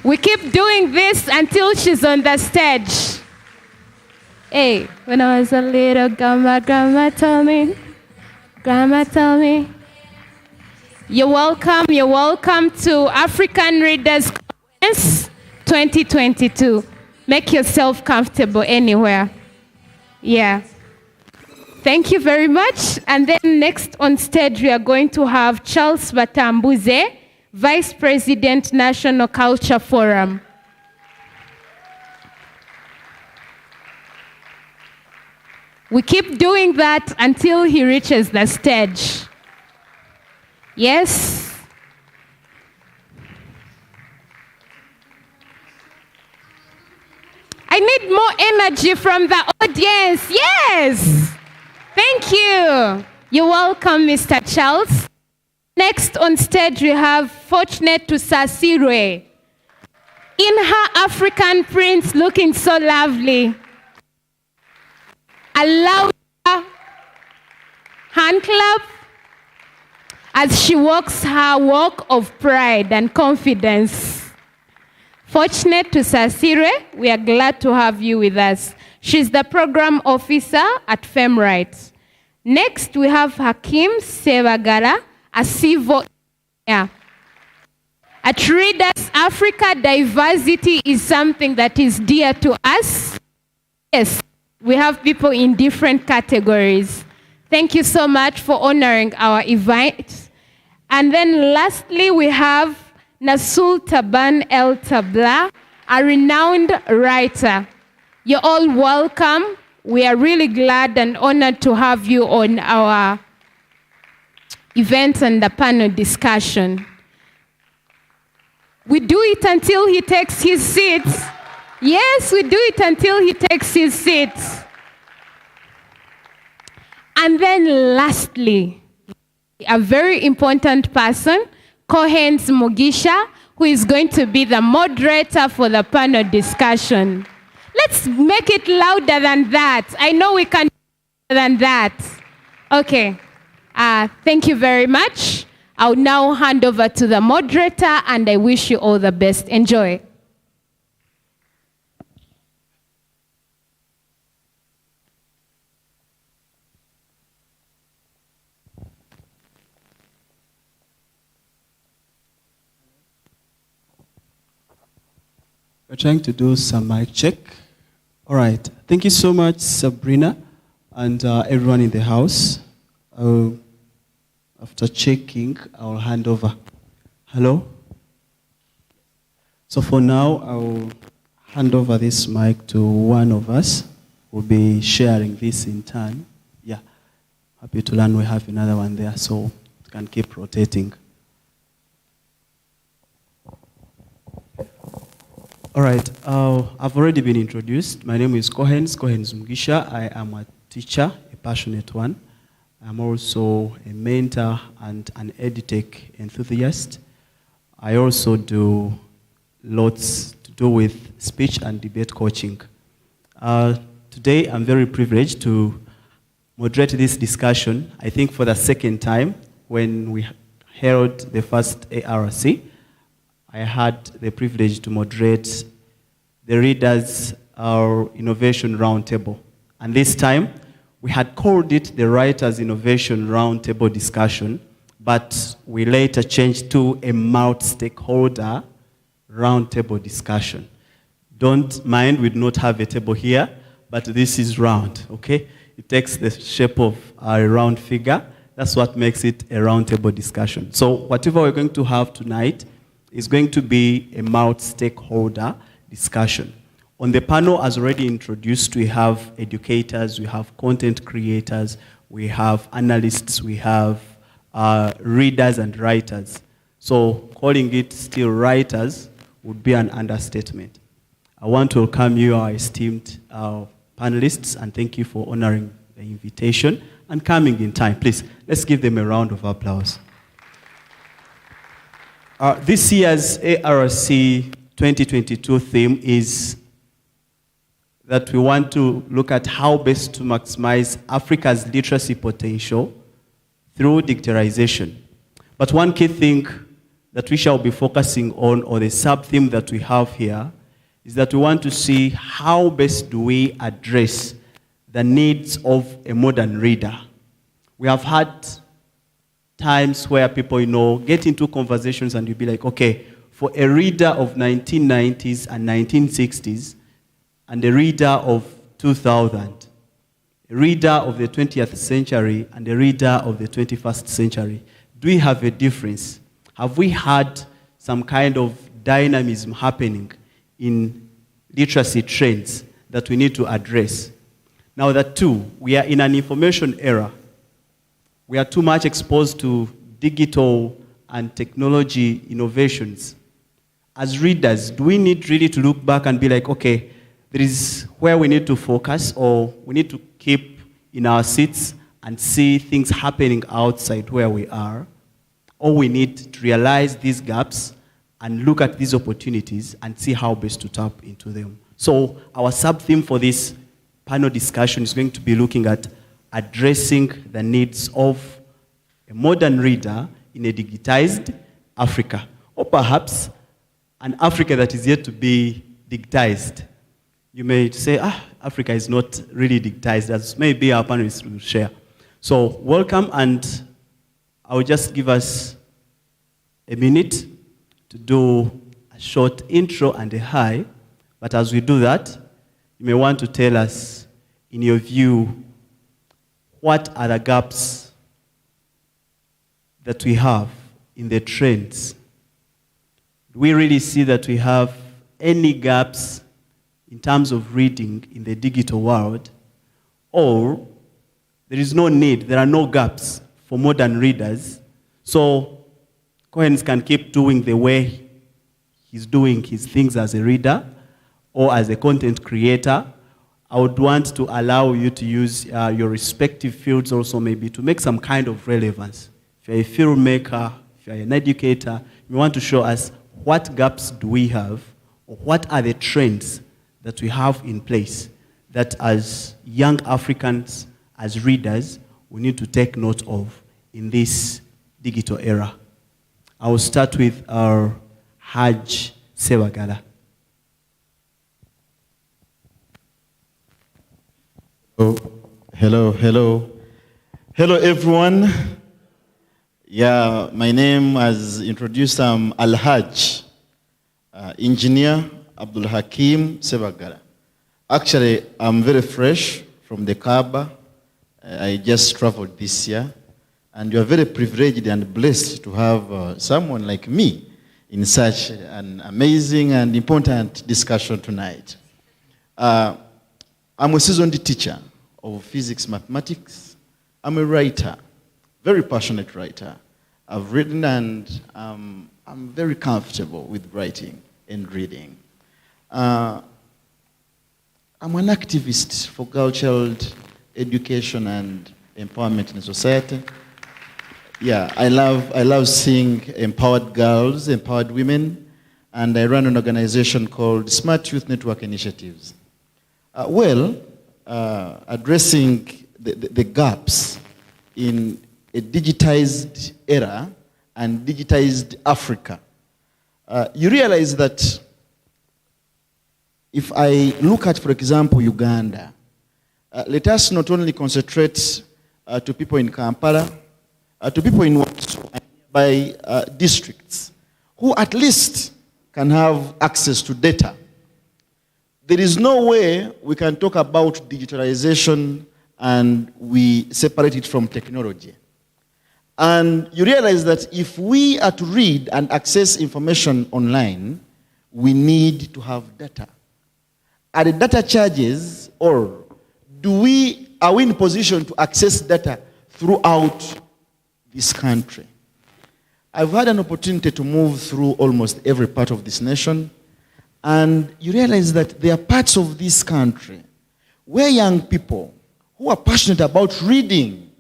We keep doing this until she's on the stage. Hey, when I was a little grandma told me, you're welcome to African Readers Conference 2022. Make yourself comfortable anywhere. Yeah. Thank you very much. And then next on stage, we are going to have Charles Batambuze, Vice President, National Culture Forum. We keep doing that until he reaches the stage. Yes. I need more energy from the audience. Yes. Thank you. You're welcome, Mr. Charles. Next on stage, we have Fortunate to Sasirwe. In her African prints, looking so lovely. A loud hand clap as she walks her walk of pride and confidence. Fortunate to Sasirwe, we are glad to have you with us. She's the program officer at FemRights. Next, we have Hakim Sebagala, a civil engineer. At Readers Africa, diversity is something that is dear to us. Yes, we have people in different categories. Thank you so much for honoring our event. And then lastly, we have Nasul Taban El Tabla, a renowned writer. You're all welcome. We are really glad and honored to have you on our event and the panel discussion. We do it until he takes his seat. Yes, we do it until he takes his seat. And then lastly, a very important person, Kohens Mugisha, who is going to be the moderator for the panel discussion. Let's make it louder than that. I know we can do louder than that. Okay. Thank you very much. I'll now hand over to the moderator, and I wish you all the best. Enjoy. We're trying to do some mic check. All right. Thank you so much, Sabrina, and everyone in the house. After checking, I'll hand over. Hello? So for now, I'll hand over this mic to one of us. We'll be sharing this in turn. Yeah. Happy to learn we have another one there, so it can keep rotating. All right, I've already been introduced. My name is Kohens Mugisha. I am a teacher, a passionate one. I'm also a mentor and an edtech enthusiast. I also do lots to do with speech and debate coaching. Today, I'm very privileged to moderate this discussion, I think for the second time. When we held the first ARC, I had the privilege to moderate the Readers' Innovation Roundtable. And this time, we had called it the Writers' Innovation Roundtable Discussion, but we later changed to a multi-stakeholder roundtable discussion. Don't mind, we do not have a table here, but this is round, okay? It takes the shape of a round figure. That's what makes it a roundtable discussion. So whatever we're going to have tonight is going to be a multi-stakeholder discussion. On the panel, as already introduced, we have educators, we have content creators, we have analysts, we have readers and writers. So calling it still writers would be an understatement. I want to welcome you, our esteemed panelists, and thank you for honoring the invitation and coming in time. Please, let's give them a round of applause. This year's ARC 2022 theme is that we want to look at how best to maximize Africa's literacy potential through digitalization. But one key thing that we shall be focusing on, or the sub-theme that we have here, is that we want to see how best do we address the needs of a modern reader. We have had times where people, get into conversations and you'll be like, okay, for a reader of 1990s and 1960s, and a reader of 2000, a reader of the 20th century and a reader of the 21st century, do we have a difference? Have we had some kind of dynamism happening in literacy trends that we need to address? Now that too, we are in an information era. We are too much exposed to digital and technology innovations. As readers, do we need really to look back and be like, okay, there is where we need to focus, or we need to keep in our seats and see things happening outside where we are? Or we need to realize these gaps and look at these opportunities and see how best to tap into them. So our sub-theme for this panel discussion is going to be looking at addressing the needs of a modern reader in a digitized Africa, or perhaps an Africa that is yet to be digitized. You may say, Africa is not really digitized, as maybe our panelists will share. So welcome, and I will just give us a minute to do a short intro and a hi. But as we do that, you may want to tell us, in your view, what are the gaps that we have in the trends? Do we really see that we have any gaps in terms of reading in the digital world, or there is no need, there are no gaps for modern readers. So Cohens can keep doing the way he's doing his things as a reader or as a content creator. I would want to allow you to use your respective fields also maybe to make some kind of relevance. If you're a filmmaker, if you're an educator, you want to show us what gaps do we have, or what are the trends that we have in place that as young Africans, as readers, we need to take note of in this digital era. I will start with our Haj Sewagala. Oh, hello everyone. Yeah, my name, as introduced, I'm Al-Haj, engineer Abdul Hakim Sebagara. Actually, I'm very fresh from the Kaaba. I just traveled this year, and you are very privileged and blessed to have someone like me in such an amazing and important discussion tonight. I'm a seasoned teacher of physics, mathematics. I'm a writer, very passionate writer. I've written and I'm very comfortable with writing and reading. I'm an activist for girl child education and empowerment in society. Yeah, I love seeing empowered girls, empowered women, and I run an organization called Smart Youth Network Initiatives. Addressing the gaps in a digitized era and digitized Africa. You realize that if I look at, for example, Uganda, let us not only concentrate to people in Kampala, to people in by districts, who at least can have access to data. There is no way we can talk about digitalization and we separate it from technology. And you realize that if we are to read and access information online, we need to have data. Are the data charges, or are we in position to access data throughout this country? I've had an opportunity to move through almost every part of this nation, and you realize that there are parts of this country where young people who are passionate about reading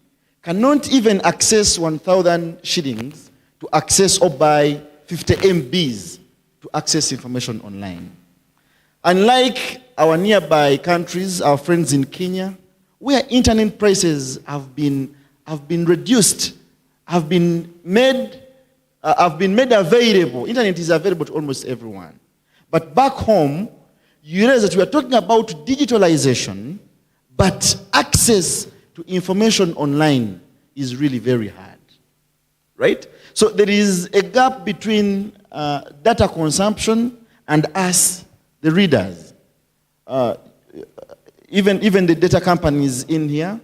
cannot even access 1,000 shillings to access or buy 50 MBs to access information online. Unlike our nearby countries, our friends in Kenya, where internet prices have been reduced, have been made available. Internet is available to almost everyone. But back home, you realize that we are talking about digitalization, but access to information online is really very hard, right? So there is a gap between data consumption and us, the readers. Even the data companies in here,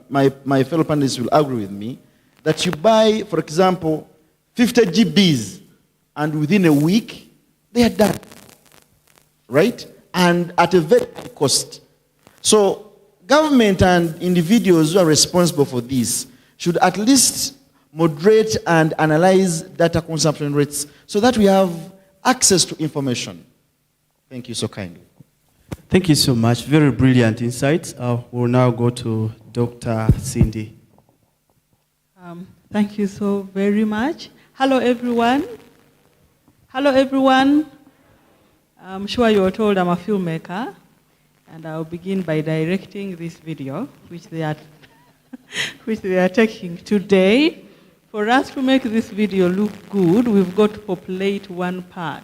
my fellow panelists will agree with me, that you buy, for example, 50 GBs, and within a week, they are done, right? And at a very high cost. So government and individuals who are responsible for this should at least moderate and analyze data consumption rates so that we have access to information. Thank you so kindly. Thank you so much. Very brilliant insights. We'll now go to Dr. Cindy. Thank you so very much. Hello, everyone. Hello, everyone. I'm sure you are told I'm a filmmaker, and I'll begin by directing this video, which they are taking today. For us to make this video look good, we've got to populate one part.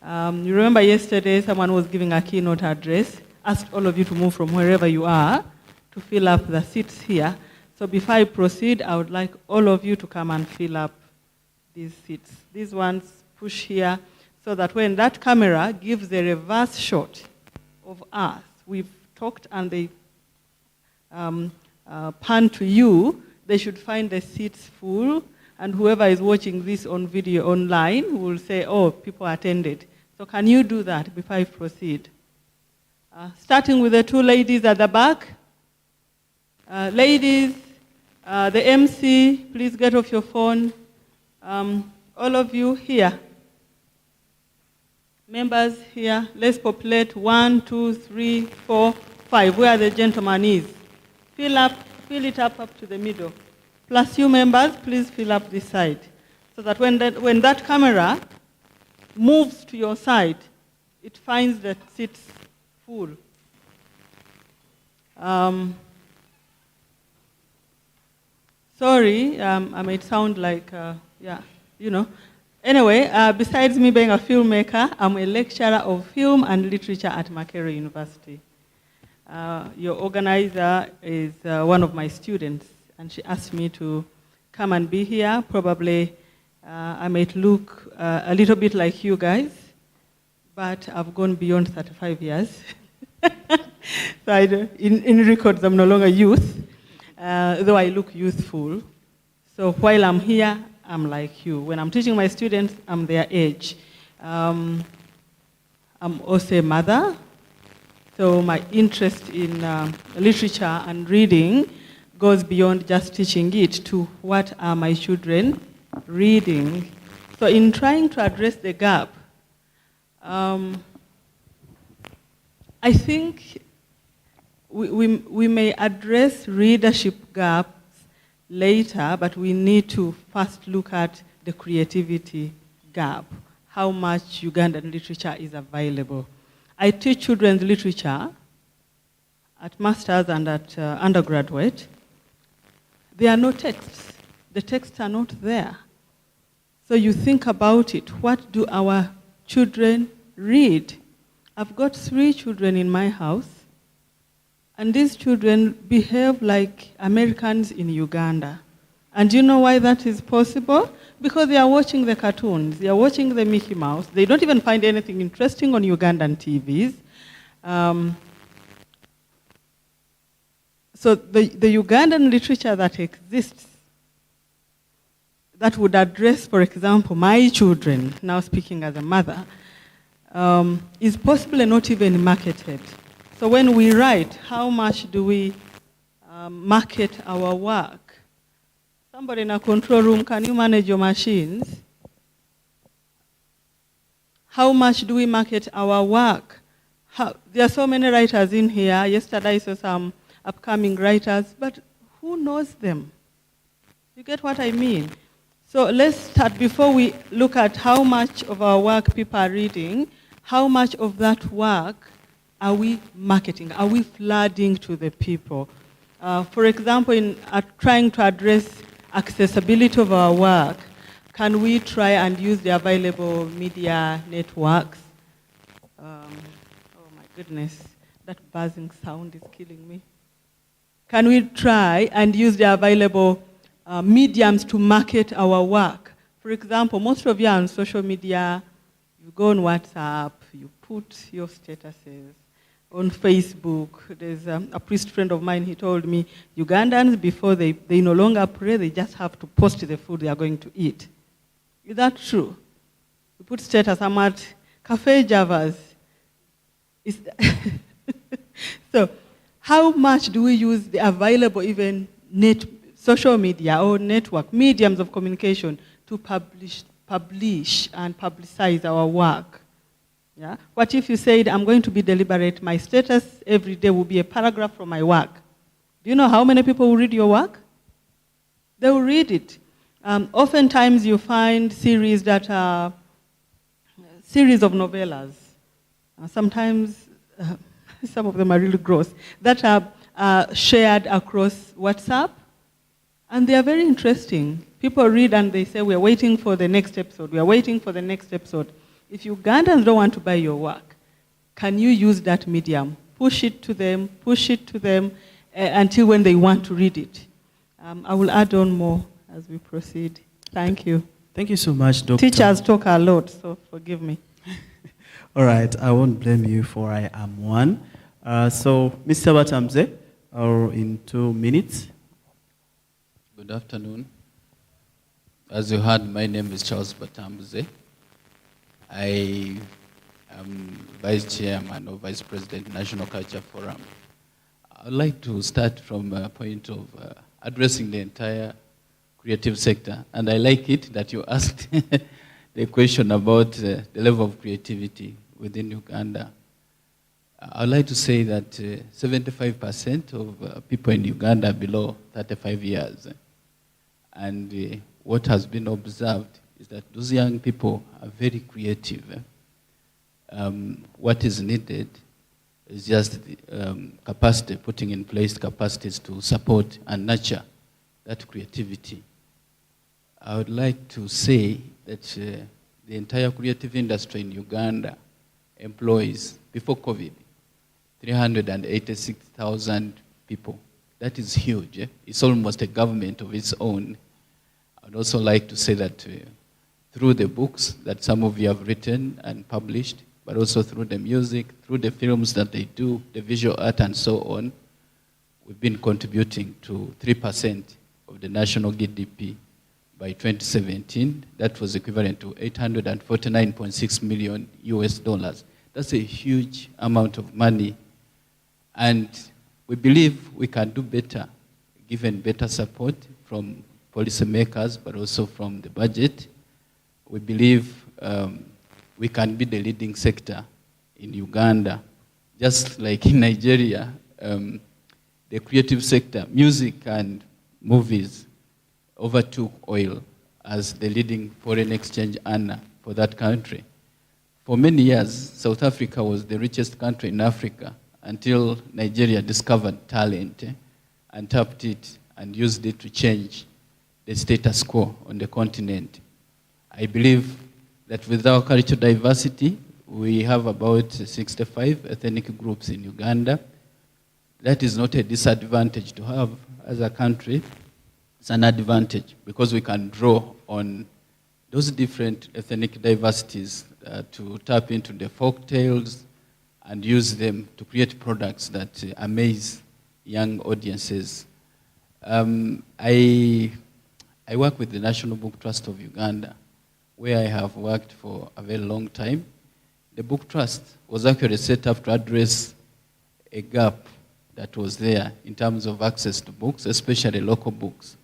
You remember yesterday someone was giving a keynote address, asked all of you to move from wherever you are to fill up the seats here. So before I proceed, I would like all of you to come and fill up these seats. These ones push here so that when that camera gives a reverse shot of us, we've talked and they pan to you, they should find the seats full, and whoever is watching this on video online will say, oh, people attended. So can you do that before I proceed? Starting with the two ladies at the back. Ladies, the MC, please get off your phone. All of you here. Members here, let's populate 1, 2, 3, 4, 5. Where the gentleman is. Fill it up to the middle. Plus you members, please fill up this side. So that when that camera moves to your side, it finds that seats full. Sorry, I might sound like, Anyway, besides me being a filmmaker, I'm a lecturer of film and literature at Makerere University. Your organizer is one of my students, and she asked me to come and be here. Probably I might look a little bit like you guys, but I've gone beyond 35 years. So in records, I'm no longer youth, though I look youthful. So while I'm here, I'm like you. When I'm teaching my students, I'm their age. I'm also a mother, so my interest in literature and reading goes beyond just teaching it to what are my children reading. So in trying to address the gap, I think we may address readership gaps later, but we need to first look at the creativity gap, how much Ugandan literature is available. I teach children's literature at master's and at undergraduate. There are no texts. The texts are not there. So you think about it, what do our children read? I've got 3 children in my house, and these children behave like Americans in Uganda. And do you know why that is possible? Because they are watching the cartoons, they are watching the Mickey Mouse. They don't even find anything interesting on Ugandan TVs. So the Ugandan literature that exists, that would address, for example, my children, now speaking as a mother, is possibly not even marketed. So when we write, how much do we market our work? Somebody in a control room, can you manage your machines? How much do we market our work? There are so many writers in here. Yesterday I saw some upcoming writers, but who knows them? You get what I mean? So let's start, before we look at how much of our work people are reading, how much of that work are we marketing? Are we flooding to the people? For example, in trying to address accessibility of our work, can we try and use the available media networks? Oh my goodness, that buzzing sound is killing me. Can we try and use the available mediums to market our work? For example, most of you are on social media. You go on WhatsApp, you put your statuses. On Facebook, there's a priest friend of mine, he told me, Ugandans, before they no longer pray, they just have to post the food they are going to eat. Is that true? You put status, I'm at Cafe Java's. So, how much do we use the available even social media or network, mediums of communication to publish and publicize our work? Yeah? What if you said, I'm going to be deliberate, my status every day will be a paragraph from my work? Do you know how many people will read your work? They will read it. Oftentimes you find series that are series of novellas. Sometimes, some of them are really gross, that are shared across WhatsApp, and they are very interesting. People read and they say, we're waiting for the next episode, we are waiting for the next episode. If Ugandans don't want to buy your work, can you use that medium? Push it to them until when they want to read it. I will add on more as we proceed. Thank you. Thank you so much, Dr. Teachers talk a lot, so forgive me. All right, I won't blame you for I am one. So, Mr. Batamze, in 2 minutes. Good afternoon. As you heard, my name is Charles Batambuze. I Vice Chairman or Vice President, National Culture Forum. I'd like to start from a point of addressing the entire creative sector. And I like it that you asked the question about the level of creativity within Uganda. I'd like to say that 75% of people in Uganda are below 35 years. And what has been observed is that those young people are very creative. What is needed is just the, capacity, putting in place capacities to support and nurture that creativity. I would like to say that the entire creative industry in Uganda employs, before COVID, 386,000 people. That is huge. It's almost a government of its own. I'd also like to say that through the books that some of you have written and published, but also through the music, through the films that they do, the visual art and so on, we've been contributing to 3% of the national GDP by 2017. That was equivalent to $849.6 million US dollars. That's a huge amount of money. And we believe we can do better, given better support from policymakers, but also from the budget. We believe we can be the leading sector in Uganda. Just like in Nigeria, the creative sector, music and movies, overtook oil as the leading foreign exchange earner for that country. For many years, South Africa was the richest country in Africa until Nigeria discovered talent and tapped it and used it to change the status quo on the continent. I believe that with our cultural diversity, we have about 65 ethnic groups in Uganda. That is not a disadvantage to have as a country. It's an advantage because we can draw on those different ethnic diversities to tap into the folk tales and use them to create products that amaze young audiences. I work with the National Book Trust of Uganda, where I have worked for a very long time. The Book Trust was actually set up to address a gap that was there in terms of access to books, especially local books.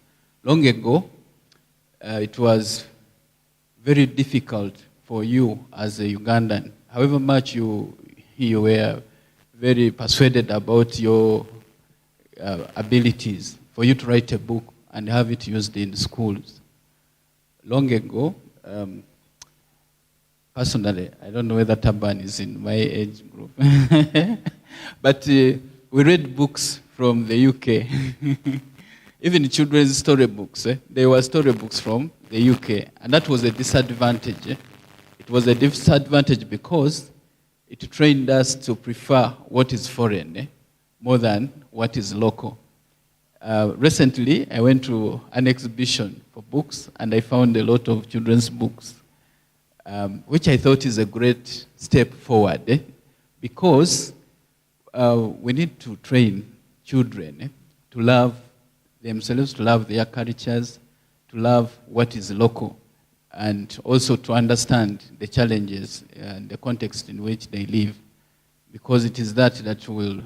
Long ago, it was very difficult for you as a Ugandan, however much you were very persuaded about your abilities, for you to write a book and have it used in schools. Long ago, personally, I don't know whether Taban is in my age group, but we read books from the UK. Even children's storybooks, they were storybooks from the UK, and that was a disadvantage. It was a disadvantage because it trained us to prefer what is foreign more than what is local. Recently, I went to an exhibition for books, and I found a lot of children's books, which I thought is a great step forward, because we need to train children to love themselves, to love their cultures, to love what is local, and also to understand the challenges and the context in which they live, because it is that will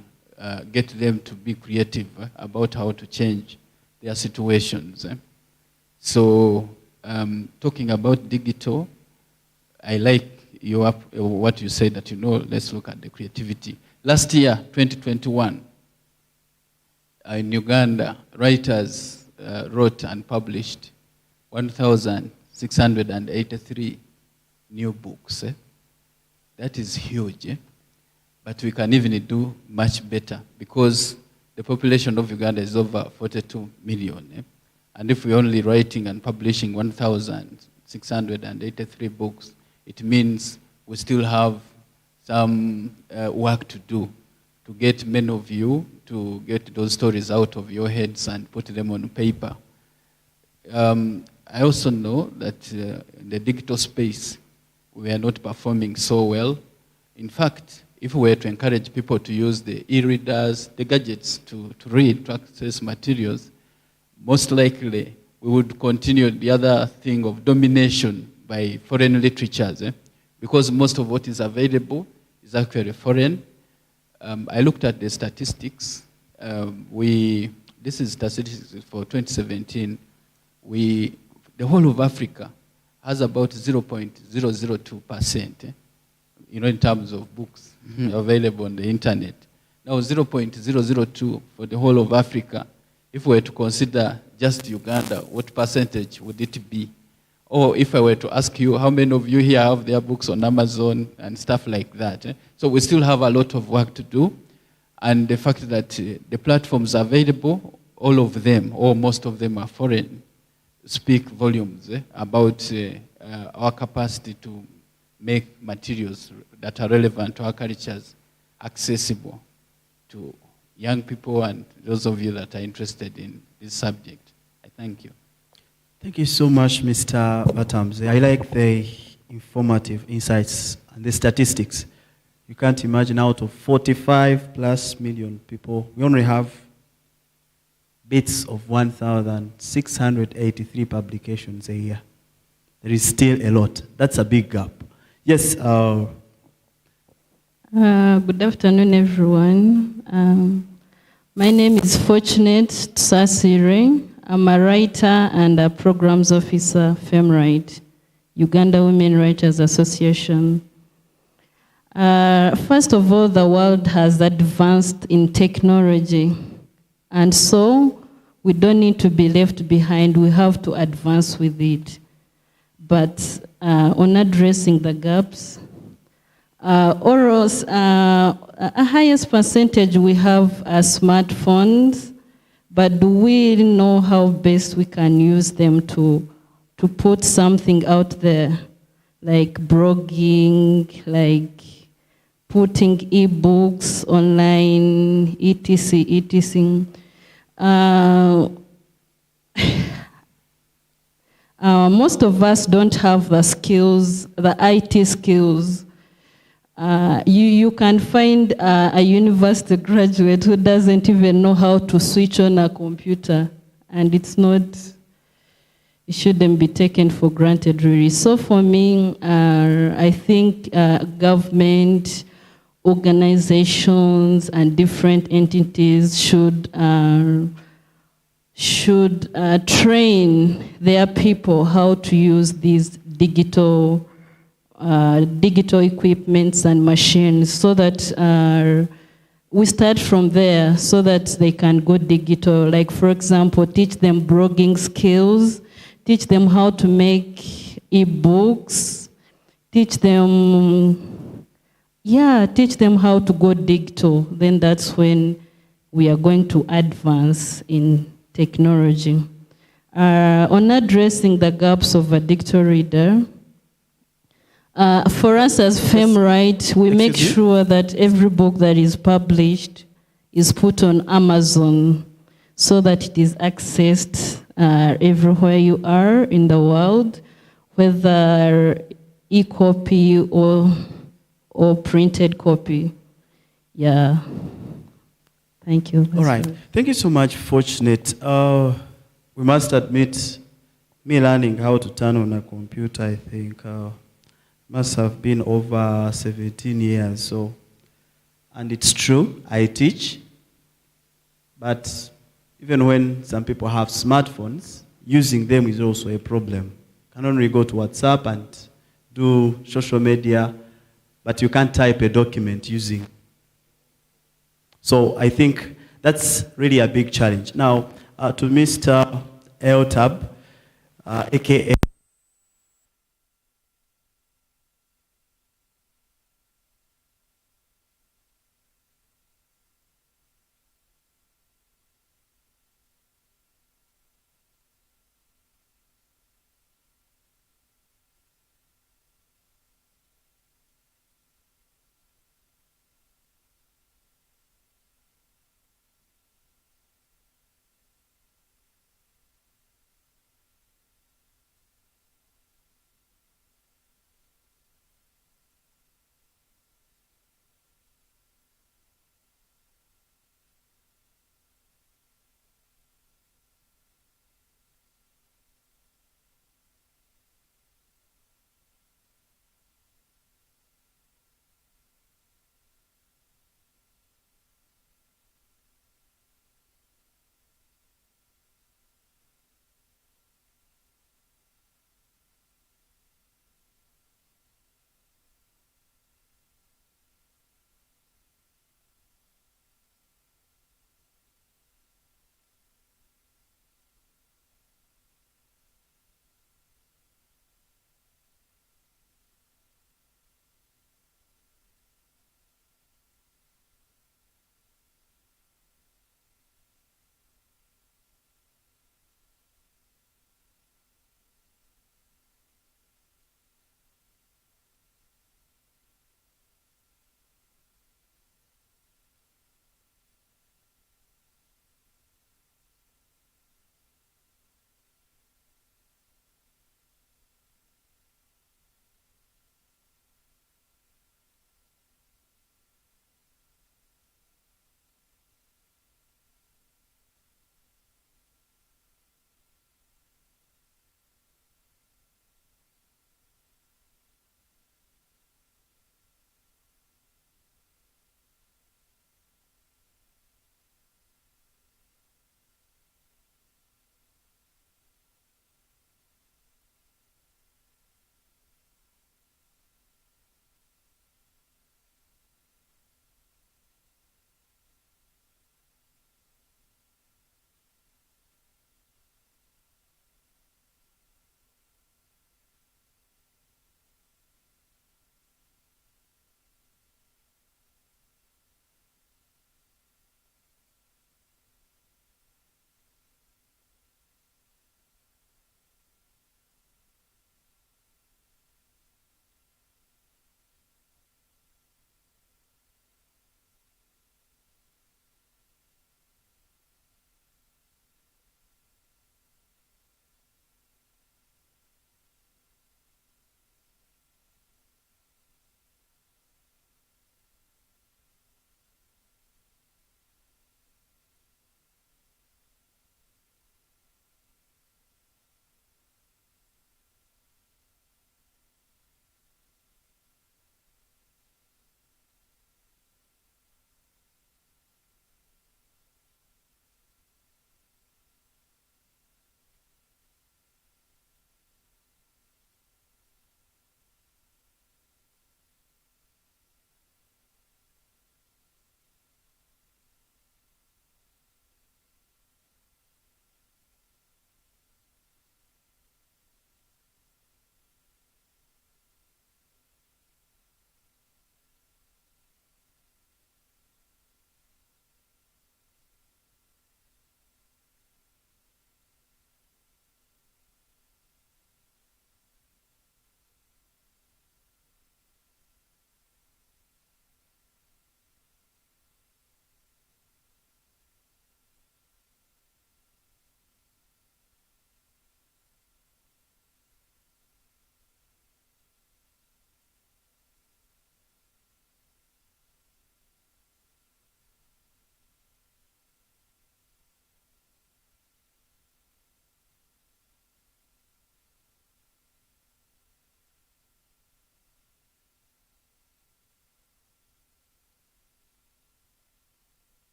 get them to be creative about how to change their situations. So, talking about digital, I like what you said, that let's look at the creativity. Last year, 2021, in Uganda, writers wrote and published 1,683 new books. That is huge. But we can even do much better, because the population of Uganda is over 42 million. And if we're only writing and publishing 1,683 books, it means we still have some work to do to get many of you to get those stories out of your heads and put them on paper. I also know that in the digital space, we are not performing so well. In fact, if we were to encourage people to use the e-readers, the gadgets to read, to access materials, most likely we would continue the other thing of domination by foreign literatures. because most of what is available is actually foreign. I looked at the statistics. This is statistics for 2017. The whole of Africa has about 0.002%, in terms of books available on the internet. Now 0.002 for the whole of Africa. If we were to consider just Uganda, what percentage would it be? Or if I were to ask you, how many of you here have their books on Amazon and stuff like that? So we still have a lot of work to do. And the fact that the platforms available, all of them, or most of them are foreign, speak volumes about our capacity to make materials that are relevant to our cultures accessible to young people and those of you that are interested in this subject. I thank you. Thank you so much, Mr. Batamze. I like the informative insights and the statistics. You can't imagine out of 45 plus million people, we only have bits of 1,683 publications a year. There is still a lot. That's a big gap. Yes. Good afternoon, everyone. My name is Fortunate Tsasire. I'm a writer and a programs officer, FemRight, Uganda Women Writers Association. First of all, the world has advanced in technology, and so we don't need to be left behind. We have to advance with it. But on addressing the gaps, a highest percentage we have smartphones, but do we know how best we can use them to put something out there, like blogging, like putting e-books online, etc., etc. Most of us don't have the skills, the IT skills. You can find a university graduate who doesn't even know how to switch on a computer, and it shouldn't be taken for granted, really. So for me, I think government, organizations, and different entities should train their people how to use these digital equipments and machines, so that we start from there, so that they can go digital. Like, for example, teach them blogging skills, teach them how to make e-books, teach them how to go digital. Then that's when we are going to advance in technology. On addressing the gaps of a digital reader, for us as FemRight, we make sure that every book that is published is put on Amazon, so that it is accessed everywhere you are in the world, whether e-copy or printed copy. Yeah. Thank you. All right. Thank you so much, Fortunate. We must admit, me learning how to turn on a computer, I think, must have been over 17 years. So, and it's true, I teach, but even when some people have smartphones, using them is also a problem. You can only go to WhatsApp and do social media, but you can't type a document using. So I think that's really a big challenge. Now, to Mr. Eltab, aka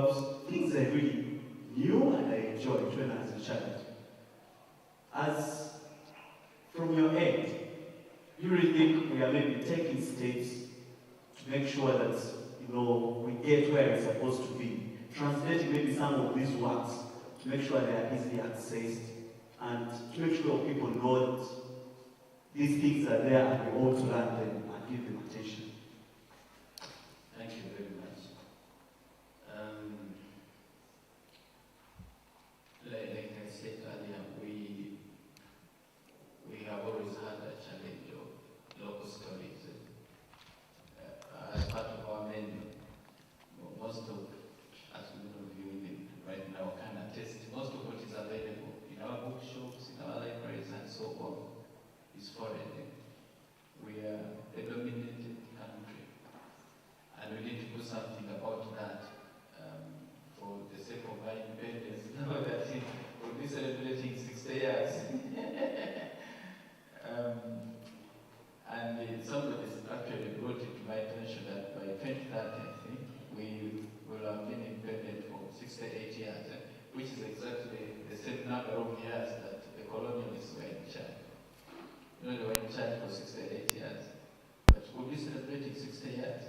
about things I really knew and I enjoyed when I was a child. As from your end, you really think we are maybe taking steps to make sure that we get where we're supposed to be, translating maybe some of these works to make sure they are easily accessed and to make sure people know that these things are there and we ought to learn them and give them attention. Thank you very much. Like I said earlier, we have always had a challenge of local stories. As part of our menu, most of, as many of you right now can attest, most of what is available in our bookshops, in our libraries, and so on, is foreign. We are a dominated country, and we need to do something about that for the sake of our independence. Now that we'll be celebrating 60 years. And somebody actually brought it to my attention that by 2030, I think, we will have been independent for 68 years, which is exactly the same number of years that the colonialists were in charge. They were in charge for 68 years. But we'll be celebrating 60 years.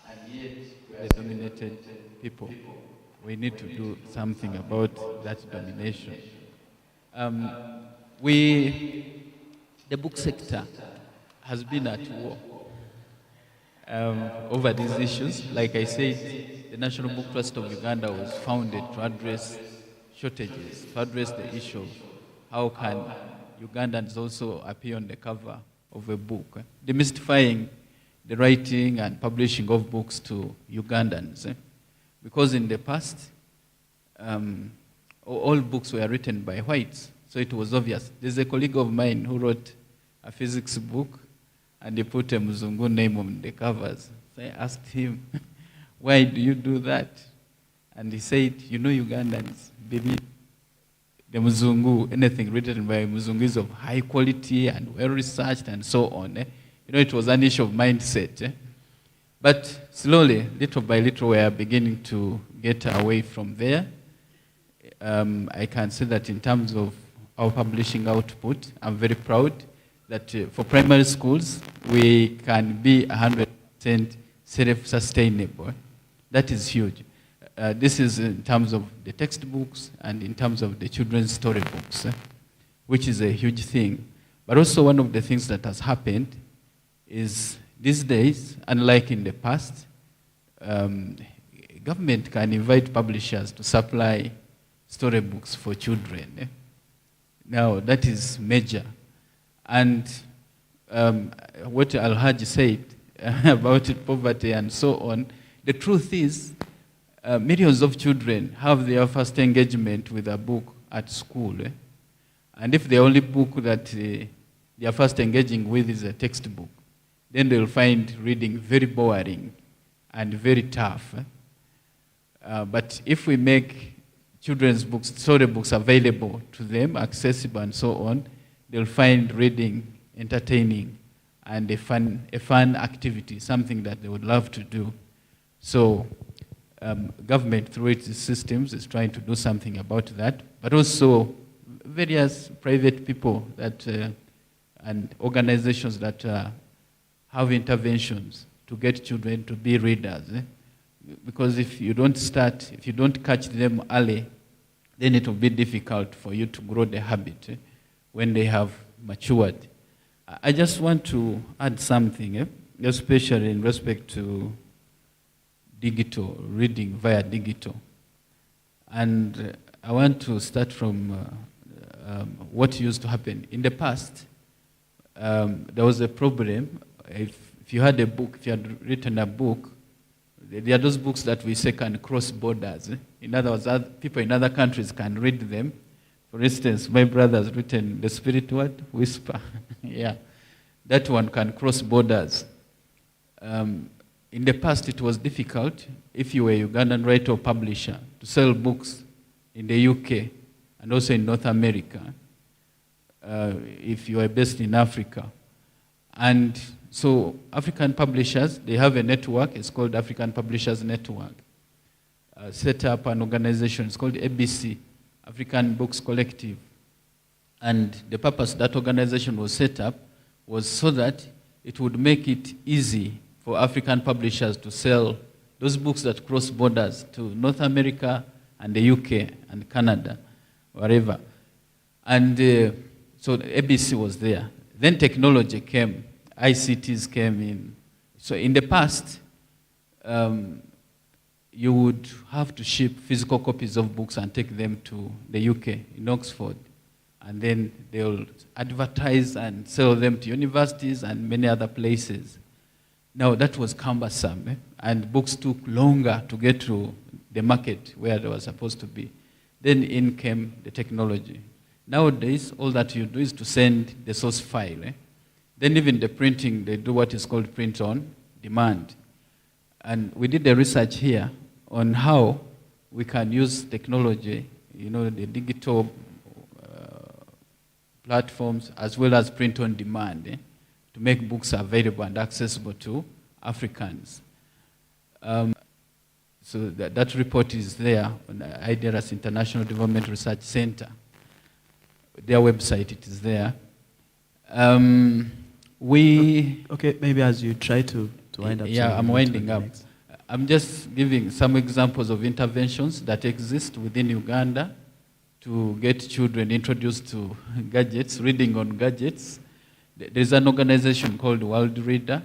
And yet, we are Dominated people. We need to do something about that domination. The book sector has been at war over these issues. Like I said, the National Book Trust of Uganda was founded to address shortages, to address the issue of how can Ugandans also appear on the cover of a book, demystifying the writing and publishing of books to Ugandans. Because in the past, all books were written by whites, so it was obvious. There's a colleague of mine who wrote a physics book, and he put a Muzungu name on the covers. So I asked him, why do you do that? And he said, Ugandans believe the Muzungu, anything written by Muzungu is of high quality and well-researched and so on. It was an issue of mindset. But slowly, little by little, we are beginning to get away from there. I can say that in terms of our publishing output, I'm very proud that for primary schools, we can be 100% self-sustainable. That is huge. This is in terms of the textbooks and in terms of the children's storybooks, which is a huge thing. But also one of the things that has happened is these days, unlike in the past, government can invite publishers to supply storybooks for children. Now, that is major. And what Al-Hajj said about poverty and so on, the truth is millions of children have their first engagement with a book at school. And if the only book that they are first engaging with is a textbook, then they'll find reading very boring and very tough. But if we make children's books, storybooks available to them, accessible and so on, they'll find reading entertaining and a fun activity, something that they would love to do. So government, through its systems, is trying to do something about that, but also various private people that and organizations that have interventions to get children to be readers. Because if you don't catch them early, then it will be difficult for you to grow the habit when they have matured. I just want to add something, especially in respect to digital, reading via digital. And I want to start from what used to happen. In the past, there was a problem. If you had a book, if you had written a book, there are those books that we say can cross borders. In other words, people in other countries can read them. For instance, my brother has written The Spirit Whisper. Yeah, that one can cross borders. In the past, it was difficult if you were a Ugandan writer or publisher to sell books in the UK and also in North America, if you are based in Africa. And so African publishers, they have a network, it's called African Publishers Network. set up an organization. It's called ABC, African Books Collective. And the purpose that organization was set up was so that it would make it easy for African publishers to sell those books that cross borders to North America and the UK and Canada, wherever. And so the ABC was there. Then technology came, ICTs came in. So in the past, you would have to ship physical copies of books and take them to the UK, in Oxford. And then they'll advertise and sell them to universities and many other places. Now that was cumbersome, and books took longer to get to the market where they were supposed to be. Then in came the technology. Nowadays, all that you do is to send the source file. Then even the printing, they do what is called print on demand. And we did the research here on how we can use technology, the digital platforms as well as print on demand to make books available and accessible to Africans. So that report is there on the IDRS International Development Research Center. Their website, it is there. Okay, maybe as you try to wind up. Yeah, I'm winding up. I'm just giving some examples of interventions that exist within Uganda to get children introduced to gadgets, reading on gadgets. There's an organization called World Reader,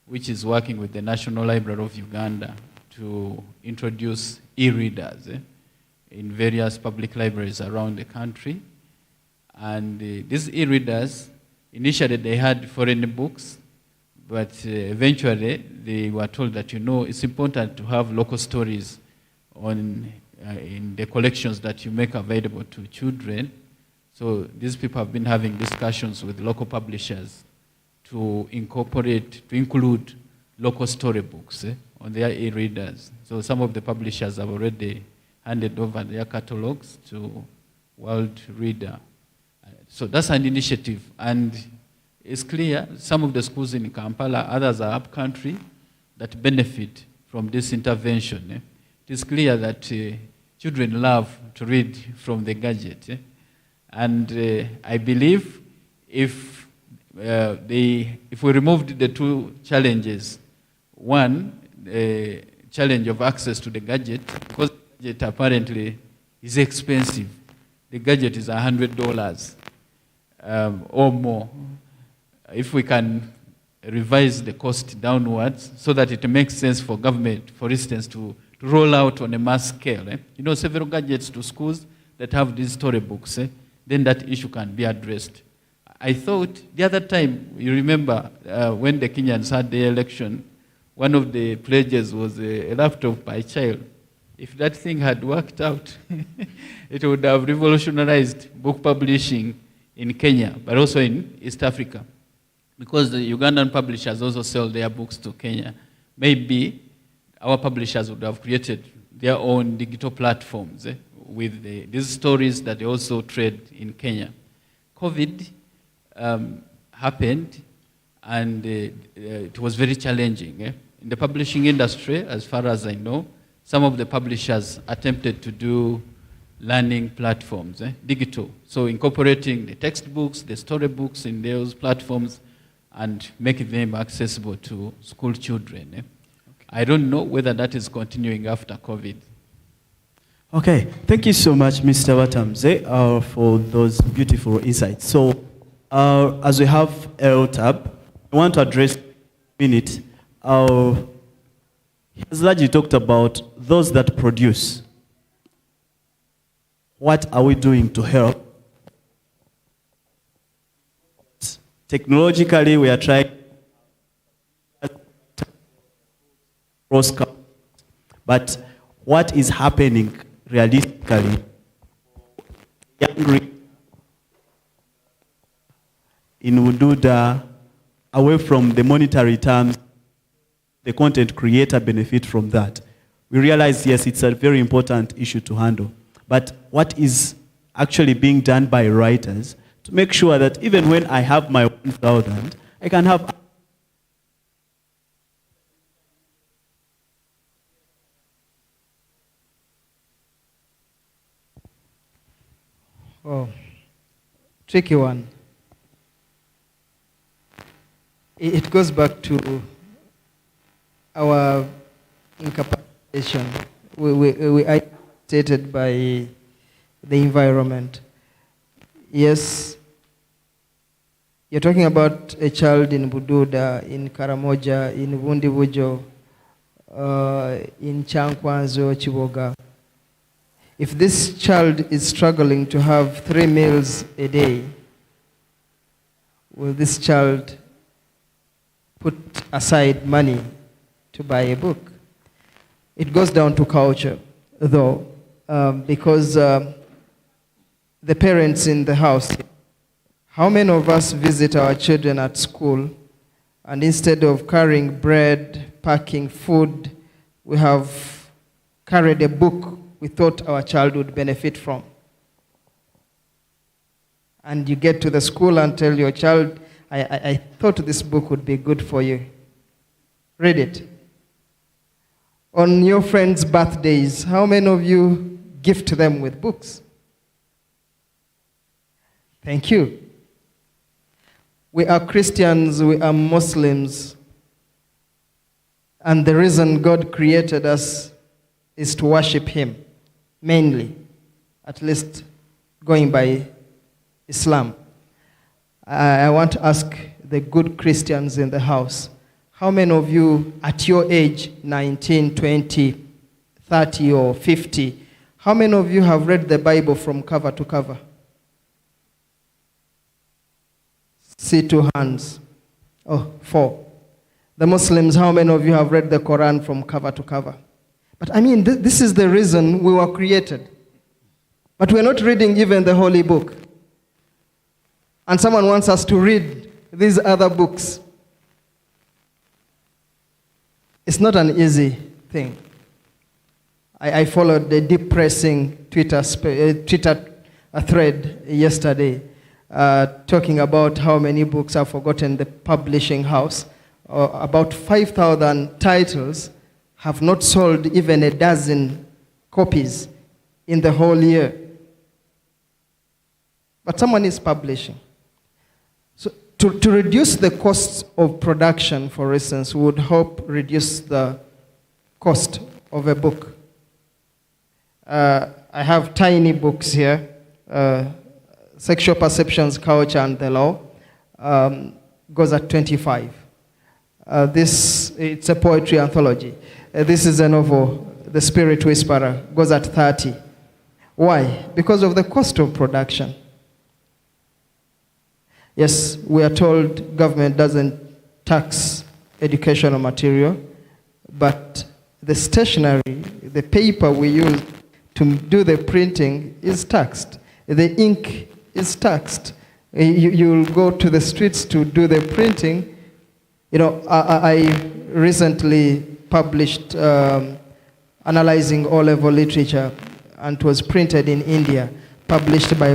which is working with the National Library of Uganda to introduce e-readers in various public libraries around the country. And these e-readers, initially they had foreign books, but eventually they were told that, it's important to have local stories in the collections that you make available to children. So these people have been having discussions with local publishers to include local storybooks on their e-readers. So some of the publishers have already handed over their catalogs to World Reader. So that's an initiative, and it's clear some of the schools in Kampala, others are upcountry, that benefit from this intervention. It is clear that children love to read from the gadget. And I believe if we removed the two challenges, one, the challenge of access to the gadget, because the gadget apparently is expensive. The gadget is $100 or more. If we can revise the cost downwards so that it makes sense for government, for instance, to roll out on a mass scale, several gadgets to schools that have these storybooks, then that issue can be addressed. I thought the other time, you remember when the Kenyans had the election, one of the pledges was a laptop by child. If that thing had worked out, it would have revolutionized book publishing in Kenya, but also in East Africa. Because the Ugandan publishers also sell their books to Kenya. Maybe our publishers would have created their own digital platforms with these stories that they also trade in Kenya. COVID happened, and it was very challenging. In the publishing industry, as far as I know, some of the publishers attempted to do learning platforms, digital. So incorporating the textbooks, the storybooks in those platforms, and making them accessible to school children. Okay. I don't know whether that is continuing after COVID. Okay, thank you so much, Mr. Watamze, for those beautiful insights. So, as we have LTAB, I want to address in a minute. He has largely talked about those that produce. What are we doing to help? Technologically, we are trying cross, but what is happening realistically? Young in Ududa, away from the monetary terms, the content creator benefit from that. We realize, yes, it's a very important issue to handle, but what is actually being done by writers to make sure that even when I have my 1,000, I can have Oh, tricky one. It goes back to our incapacitation. We are stated by the environment. Yes, you're talking about a child in Bududa, in Karamoja, in Vundivujo, in Chankwanzo, Chiboga. If this child is struggling to have 3 meals a day, will this child put aside money to buy a book? It goes down to culture, though, because the parents in the house, how many of us visit our children at school, and instead of carrying bread, packing food, we have carried a book we thought our child would benefit from? And you get to the school and tell your child, I thought this book would be good for you. Read it. On your friends' birthdays, how many of you gift them with books? Thank you. We are Christians, we are Muslims, and the reason God created us is to worship Him, mainly, at least going by Islam. I want to ask the good Christians in the house, how many of you at your age, 19, 20, 30 or 50, how many of you have read the Bible from cover to cover? See 2 hands. Oh, 4. The Muslims, how many of you have read the Quran from cover to cover? But I mean, this is the reason we were created. But we're not reading even the Holy Book. And someone wants us to read these other books. It's not an easy thing. I followed the depressing Twitter thread yesterday, talking about how many books I've forgotten the publishing house. About 5,000 titles have not sold even a dozen copies in the whole year. But someone is publishing. So to reduce the costs of production, for instance, we would hope reduce the cost of a book. I have tiny books here, Sexual Perceptions, Culture and the Law, goes at 25. It's a poetry anthology. This is a novel, The Spirit Whisperer, goes at 30. Why? Because of the cost of production. Yes, we are told government doesn't tax educational material, but the stationery, the paper we use to do the printing is taxed. The ink is taxed. You'll go to the streets to do the printing. You know, I recently published analyzing O-level literature, and it was printed in India, published by